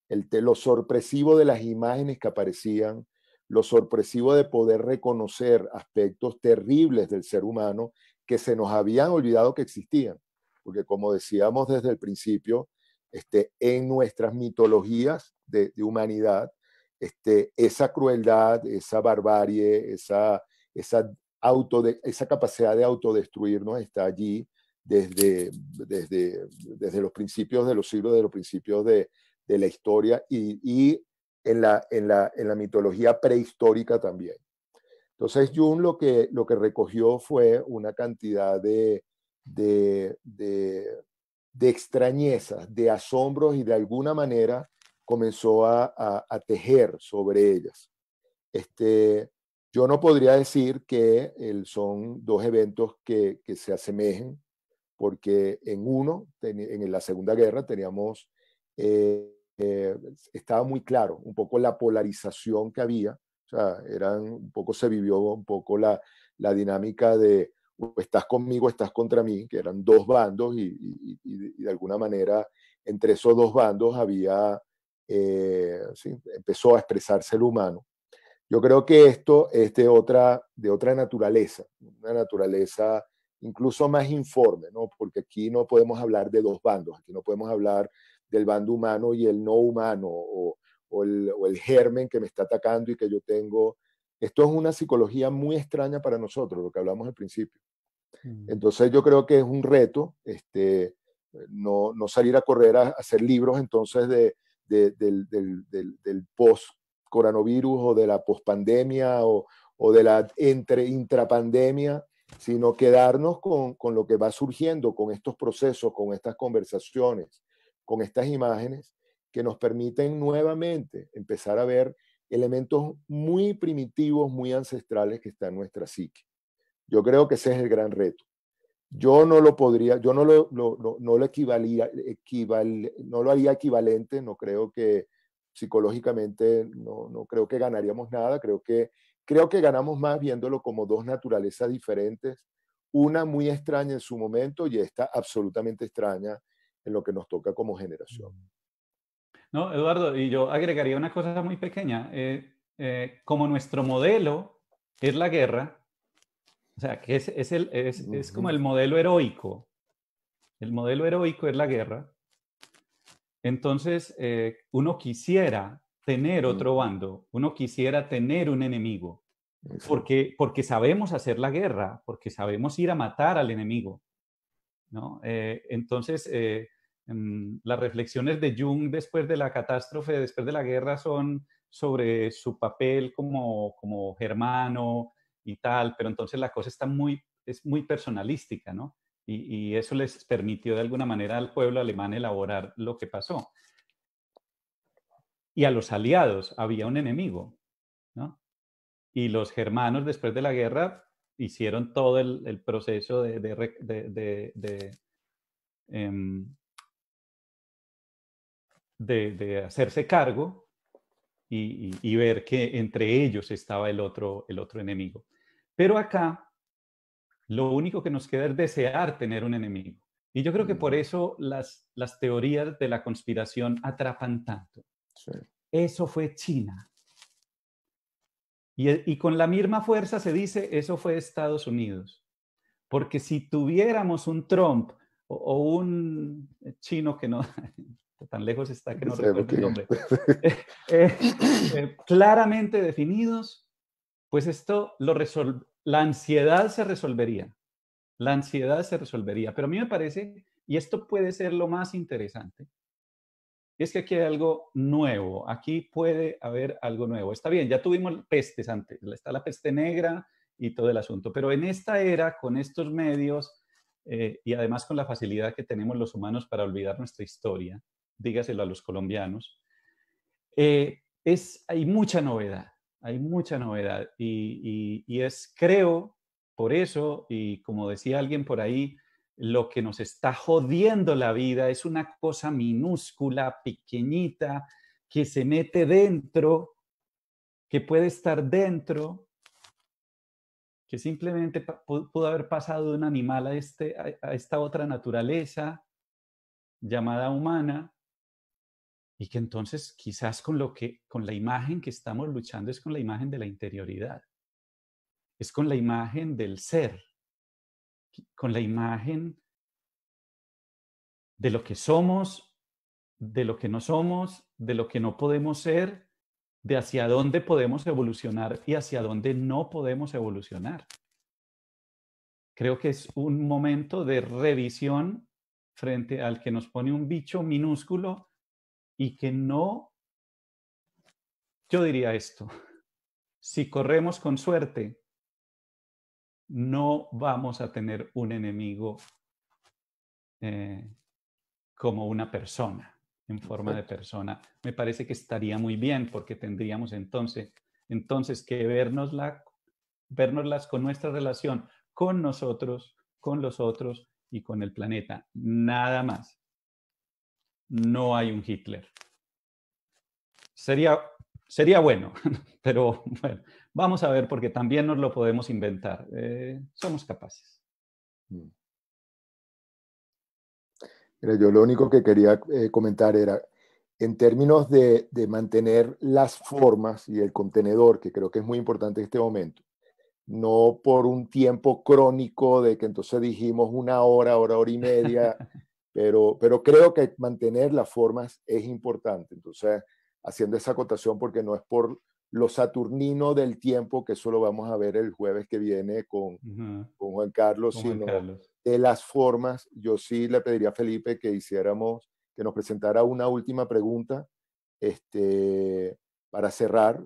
lo sorpresivo de las imágenes que aparecían, lo sorpresivo de poder reconocer aspectos terribles del ser humano que se nos habían olvidado que existían. Porque como decíamos desde el principio, en nuestras mitologías de humanidad, esa crueldad, esa barbarie, esa capacidad de autodestruirnos está allí desde los principios de los siglos, de los principios de la historia y en la mitología prehistórica también. Entonces Jung lo que recogió fue una cantidad de, de, de extrañezas, de asombros y de alguna manera comenzó a tejer sobre ellas. Yo no podría decir que son dos eventos que se asemejen, porque en la Segunda Guerra teníamos, estaba muy claro un poco la polarización que había, o sea, un poco se vivió un poco la dinámica de estás conmigo, estás contra mí, que eran dos bandos y de alguna manera entre esos dos bandos había, sí, empezó a expresarse el humano. Yo creo que esto es de otra naturaleza, una naturaleza incluso más informe, ¿no? Porque aquí no podemos hablar de dos bandos, aquí no podemos hablar del bando humano y el no humano, o el germen que me está atacando y que yo tengo. Esto es una psicología muy extraña para nosotros, lo que hablamos al principio. Entonces yo creo que es un reto, no salir a correr a hacer libros entonces del post-coronavirus o de la post-pandemia o de la intrapandemia, sino quedarnos con lo que va surgiendo, con estos procesos, con estas conversaciones, con estas imágenes que nos permiten nuevamente empezar a ver elementos muy primitivos, muy ancestrales que están en nuestra psique. Yo creo que ese es el gran reto. Yo no lo podría, yo no lo no lo haría equivalente, no creo que psicológicamente, no creo que ganaríamos nada, creo que ganamos más viéndolo como dos naturalezas diferentes, una muy extraña en su momento y esta absolutamente extraña en lo que nos toca como generación. No, Eduardo, y yo agregaría una cosa muy pequeña. Como nuestro modelo es la guerra, o sea, que es como el modelo heroico. El modelo heroico es la guerra. Entonces, uno quisiera tener otro bando, uno quisiera tener un enemigo, porque sabemos hacer la guerra, porque sabemos ir a matar al enemigo, ¿no? Entonces, las reflexiones de Jung después de la catástrofe, después de la guerra, son sobre su papel como germano y tal, pero entonces la cosa está muy es muy personalística, ¿no? Y eso les permitió de alguna manera al pueblo alemán elaborar lo que pasó. Y a los aliados había un enemigo, ¿no? Y los germanos, después de la guerra, hicieron todo el proceso de hacerse cargo y ver que entre ellos estaba el otro enemigo. Pero acá lo único que nos queda es desear tener un enemigo. Y yo creo que por eso las teorías de la conspiración atrapan tanto. Sí. Eso fue China. Y con la misma fuerza se dice, eso fue Estados Unidos. Porque si tuviéramos un Trump o un chino que no, tan lejos está que no recuerdo el nombre, claramente definidos, pues esto la ansiedad se resolvería. La ansiedad se resolvería. Pero a mí me parece, y esto puede ser lo más interesante, es que aquí hay algo nuevo. Aquí puede haber algo nuevo. Está bien, ya tuvimos pestes antes. Está la peste negra y todo el asunto. Pero en esta era, con estos medios y además con la facilidad que tenemos los humanos para olvidar nuestra historia, dígaselo a los colombianos, hay mucha novedad. Hay mucha novedad. Y es, creo, por eso, y como decía alguien por ahí, lo que nos está jodiendo la vida es una cosa minúscula, pequeñita, que se mete dentro, que puede estar dentro, que simplemente pudo haber pasado de un animal a esta otra naturaleza llamada humana, y que entonces quizás con la imagen que estamos luchando es con la imagen de la interioridad, es con la imagen del ser, con la imagen de lo que somos, de lo que no somos, de lo que no podemos ser, de hacia dónde podemos evolucionar y hacia dónde no podemos evolucionar. Creo que es un momento de revisión frente al que nos pone un bicho minúsculo y que no, yo diría esto, si corremos con suerte, no vamos a tener un enemigo como una persona, en forma de persona. Me parece que estaría muy bien porque tendríamos entonces que vernoslas con nuestra relación con nosotros, con los otros y con el planeta. Nada más. No hay un Hitler. Sería bueno, pero bueno, vamos a ver porque también nos lo podemos inventar. Somos capaces. Mira, yo lo único que quería comentar era, en términos de mantener las formas y el contenedor, que creo que es muy importante en este momento, no por un tiempo crónico de que entonces dijimos una hora, hora y media, pero creo que mantener las formas es importante. Entonces, haciendo esa acotación, porque no es por lo saturnino del tiempo, que eso lo vamos a ver el jueves que viene con Juan Carlos, Con Juan sino Carlos. de las formas. Yo sí le pediría a Felipe que nos presentara una última pregunta para cerrar.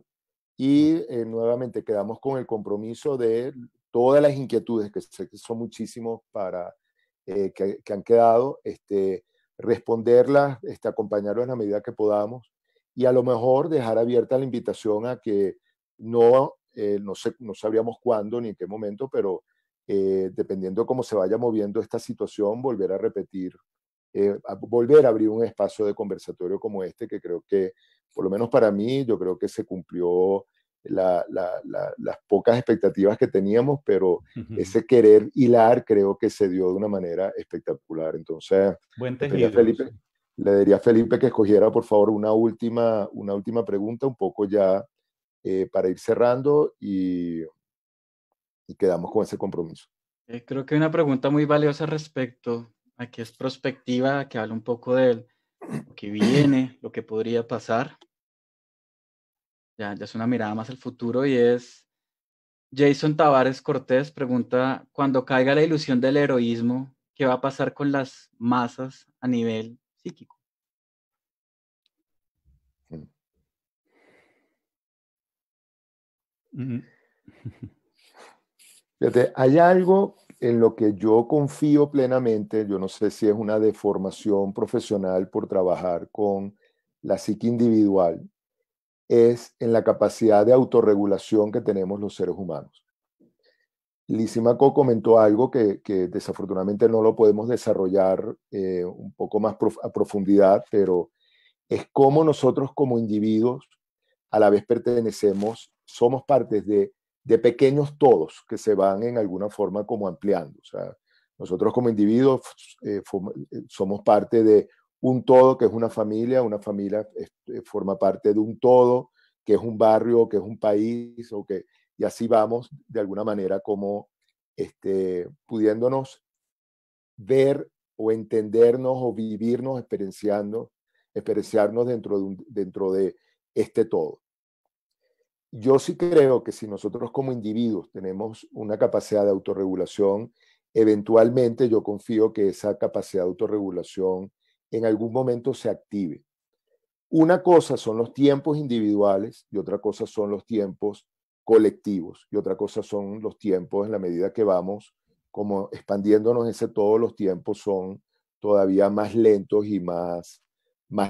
Y nuevamente quedamos con el compromiso de todas las inquietudes, que sé que son muchísimos que han quedado, responderlas, acompañarlos en la medida que podamos y a lo mejor dejar abierta la invitación a que no sabríamos cuándo ni en qué momento, pero dependiendo de cómo se vaya moviendo esta situación, volver a repetir, volver a abrir un espacio de conversatorio como este, que creo que, por lo menos para mí, yo creo que se cumplió las pocas expectativas que teníamos, pero ese querer hilar creo que se dio de una manera espectacular. Entonces, buen tejido. Le diría a Felipe que escogiera, por favor, una última pregunta, un poco ya para ir cerrando y quedamos con ese compromiso. Creo que hay una pregunta muy valiosa respecto a que es prospectiva, que habla un poco de lo que viene, lo que podría pasar. Ya es una mirada más al futuro y es Jason Tavares Cortés pregunta, cuando caiga la ilusión del heroísmo, ¿qué va a pasar con las masas a nivel psíquico? Fíjate, hay algo en lo que yo confío plenamente, yo no sé si es una deformación profesional por trabajar con la psique individual, es en la capacidad de autorregulación que tenemos los seres humanos. Lisímaco comentó algo que desafortunadamente no lo podemos desarrollar un poco más a profundidad, pero es cómo nosotros como individuos a la vez pertenecemos, somos partes de pequeños todos que se van en alguna forma como ampliando. O sea, nosotros como individuos somos parte de un todo que es una familia forma parte de un todo que es un barrio, que es un país, y así vamos de alguna manera como pudiéndonos ver o entendernos o vivirnos, experienciarnos dentro de este todo. Yo sí creo que si nosotros como individuos tenemos una capacidad de autorregulación, eventualmente yo confío que esa capacidad de autorregulación en algún momento se active. Una cosa son los tiempos individuales y otra cosa son los tiempos colectivos y otra cosa son los tiempos en la medida que vamos como expandiéndonos todos los tiempos son todavía más lentos y más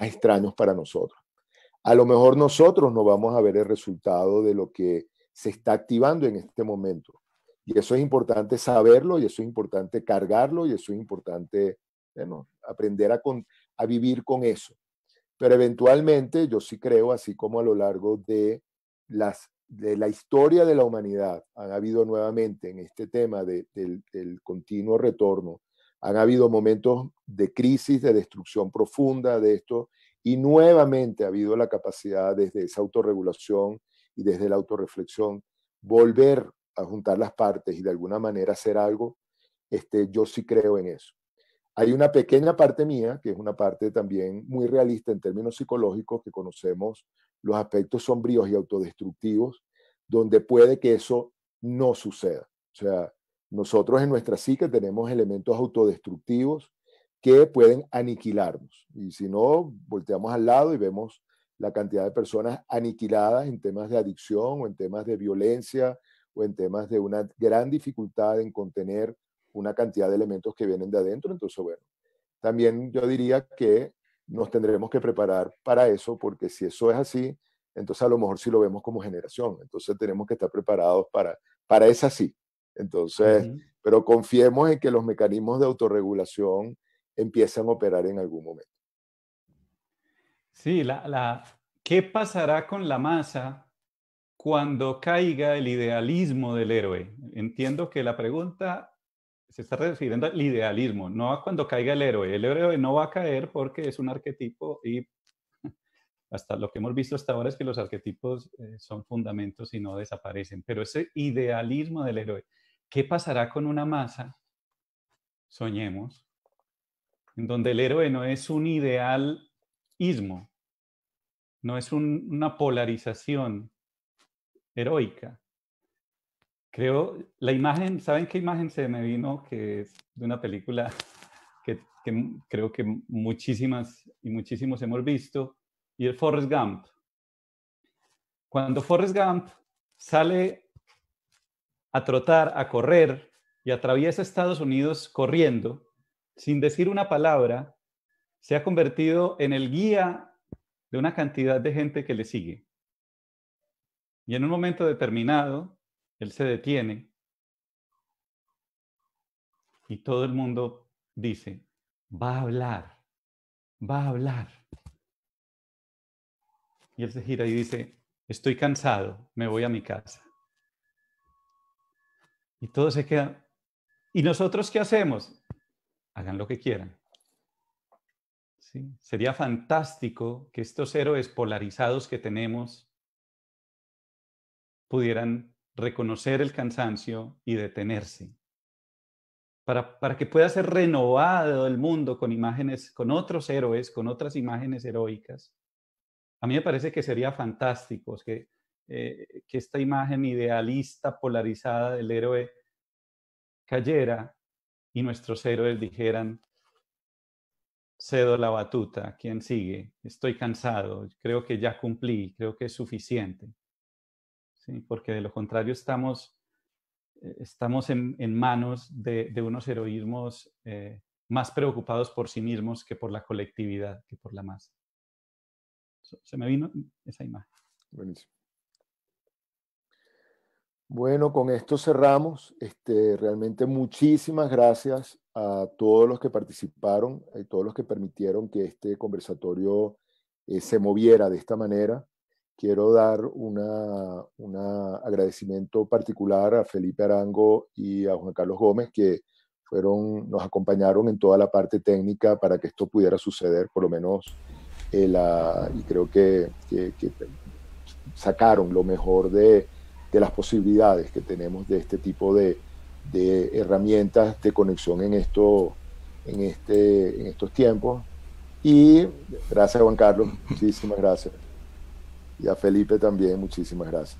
extraños para nosotros. A lo mejor nosotros no vamos a ver el resultado de lo que se está activando en este momento. Y eso es importante saberlo y eso es importante cargarlo y eso es importante aprender a vivir con eso. Pero eventualmente yo sí creo, así como a lo largo de la historia de la humanidad, han habido nuevamente en este tema del continuo retorno, han habido momentos de crisis, de destrucción profunda de esto, y nuevamente ha habido la capacidad desde esa autorregulación y desde la autorreflexión, volver a juntar las partes y de alguna manera hacer algo. Yo sí creo en eso. Hay una pequeña parte mía, que es una parte también muy realista en términos psicológicos, que conocemos los aspectos sombríos y autodestructivos, donde puede que eso no suceda. O sea, nosotros en nuestra psique tenemos elementos autodestructivos que pueden aniquilarnos. Y si no, volteamos al lado y vemos la cantidad de personas aniquiladas en temas de adicción o en temas de violencia o en temas de una gran dificultad en contener una cantidad de elementos que vienen de adentro. Entonces, bueno, también yo diría que nos tendremos que preparar para eso, porque si eso es así, entonces a lo mejor sí lo vemos como generación. Entonces tenemos que estar preparados para esa sí. Entonces, pero confiemos en que los mecanismos de autorregulación empiezan a operar en algún momento. Sí, ¿qué pasará con la masa cuando caiga el idealismo del héroe? Entiendo que la pregunta se está refiriendo al idealismo, no a cuando caiga el héroe. El héroe no va a caer porque es un arquetipo y hasta lo que hemos visto hasta ahora es que los arquetipos son fundamentos y no desaparecen. Pero ese idealismo del héroe, ¿qué pasará con una masa? Soñemos, en donde el héroe no es un idealismo, no es una polarización heroica. Creo, la imagen, ¿saben qué imagen se me vino? Que es de una película que creo que muchísimas y muchísimos hemos visto, y el Forrest Gump. Cuando Forrest Gump sale a trotar, a correr, y atraviesa Estados Unidos corriendo, sin decir una palabra, se ha convertido en el guía de una cantidad de gente que le sigue. Y en un momento determinado, él se detiene y todo el mundo dice, va a hablar, va a hablar. Y él se gira y dice, estoy cansado, me voy a mi casa. Y todo se queda. ¿Y nosotros qué hacemos? Hagan lo que quieran. ¿Sí? Sería fantástico que estos héroes polarizados que tenemos pudieran reconocer el cansancio y detenerse. Para que pueda ser renovado el mundo con imágenes, con otros héroes, con otras imágenes heroicas. A mí me parece que sería fantástico que esta imagen idealista, polarizada del héroe cayera y nuestros héroes dijeran, cedo la batuta, ¿quién sigue? Estoy cansado, creo que ya cumplí, creo que es suficiente. ¿Sí? Porque de lo contrario estamos estamos en manos de unos heroísmos más preocupados por sí mismos que por la colectividad, que por la masa. Se me vino esa imagen. Buenísimo. Bueno, con esto cerramos. Realmente muchísimas gracias a todos los que participaron y todos los que permitieron que este conversatorio se moviera de esta manera. Quiero dar un agradecimiento particular a Felipe Arango y a Juan Carlos Gómez, que nos acompañaron en toda la parte técnica para que esto pudiera suceder, por lo menos, y creo que sacaron lo mejor de las posibilidades que tenemos de este tipo de herramientas de conexión en estos tiempos. Y gracias, Juan Carlos, muchísimas gracias. Y a Felipe también, muchísimas gracias.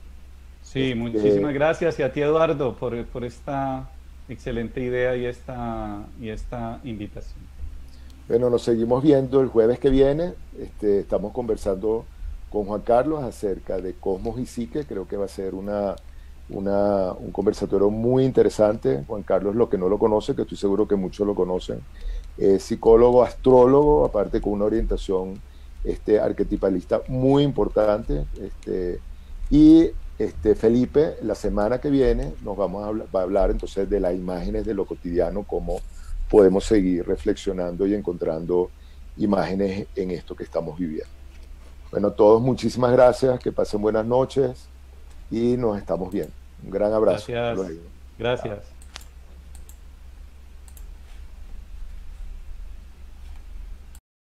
Sí, muchísimas gracias. Y a ti, Eduardo, por esta excelente idea y esta invitación. Bueno, nos seguimos viendo el jueves que viene. Estamos conversando con Juan Carlos acerca de Cosmos y Psique. Creo que va a ser un conversatorio muy interesante. Juan Carlos, lo que no lo conoce, que estoy seguro que muchos lo conocen, es psicólogo, astrólogo, aparte con una orientación arquetipalista muy importante. Felipe, la semana que viene va a hablar entonces de las imágenes de lo cotidiano, cómo podemos seguir reflexionando y encontrando imágenes en esto que estamos viviendo. Bueno, todos muchísimas gracias, que pasen buenas noches y nos estamos viendo. Un gran abrazo. Gracias. Gracias.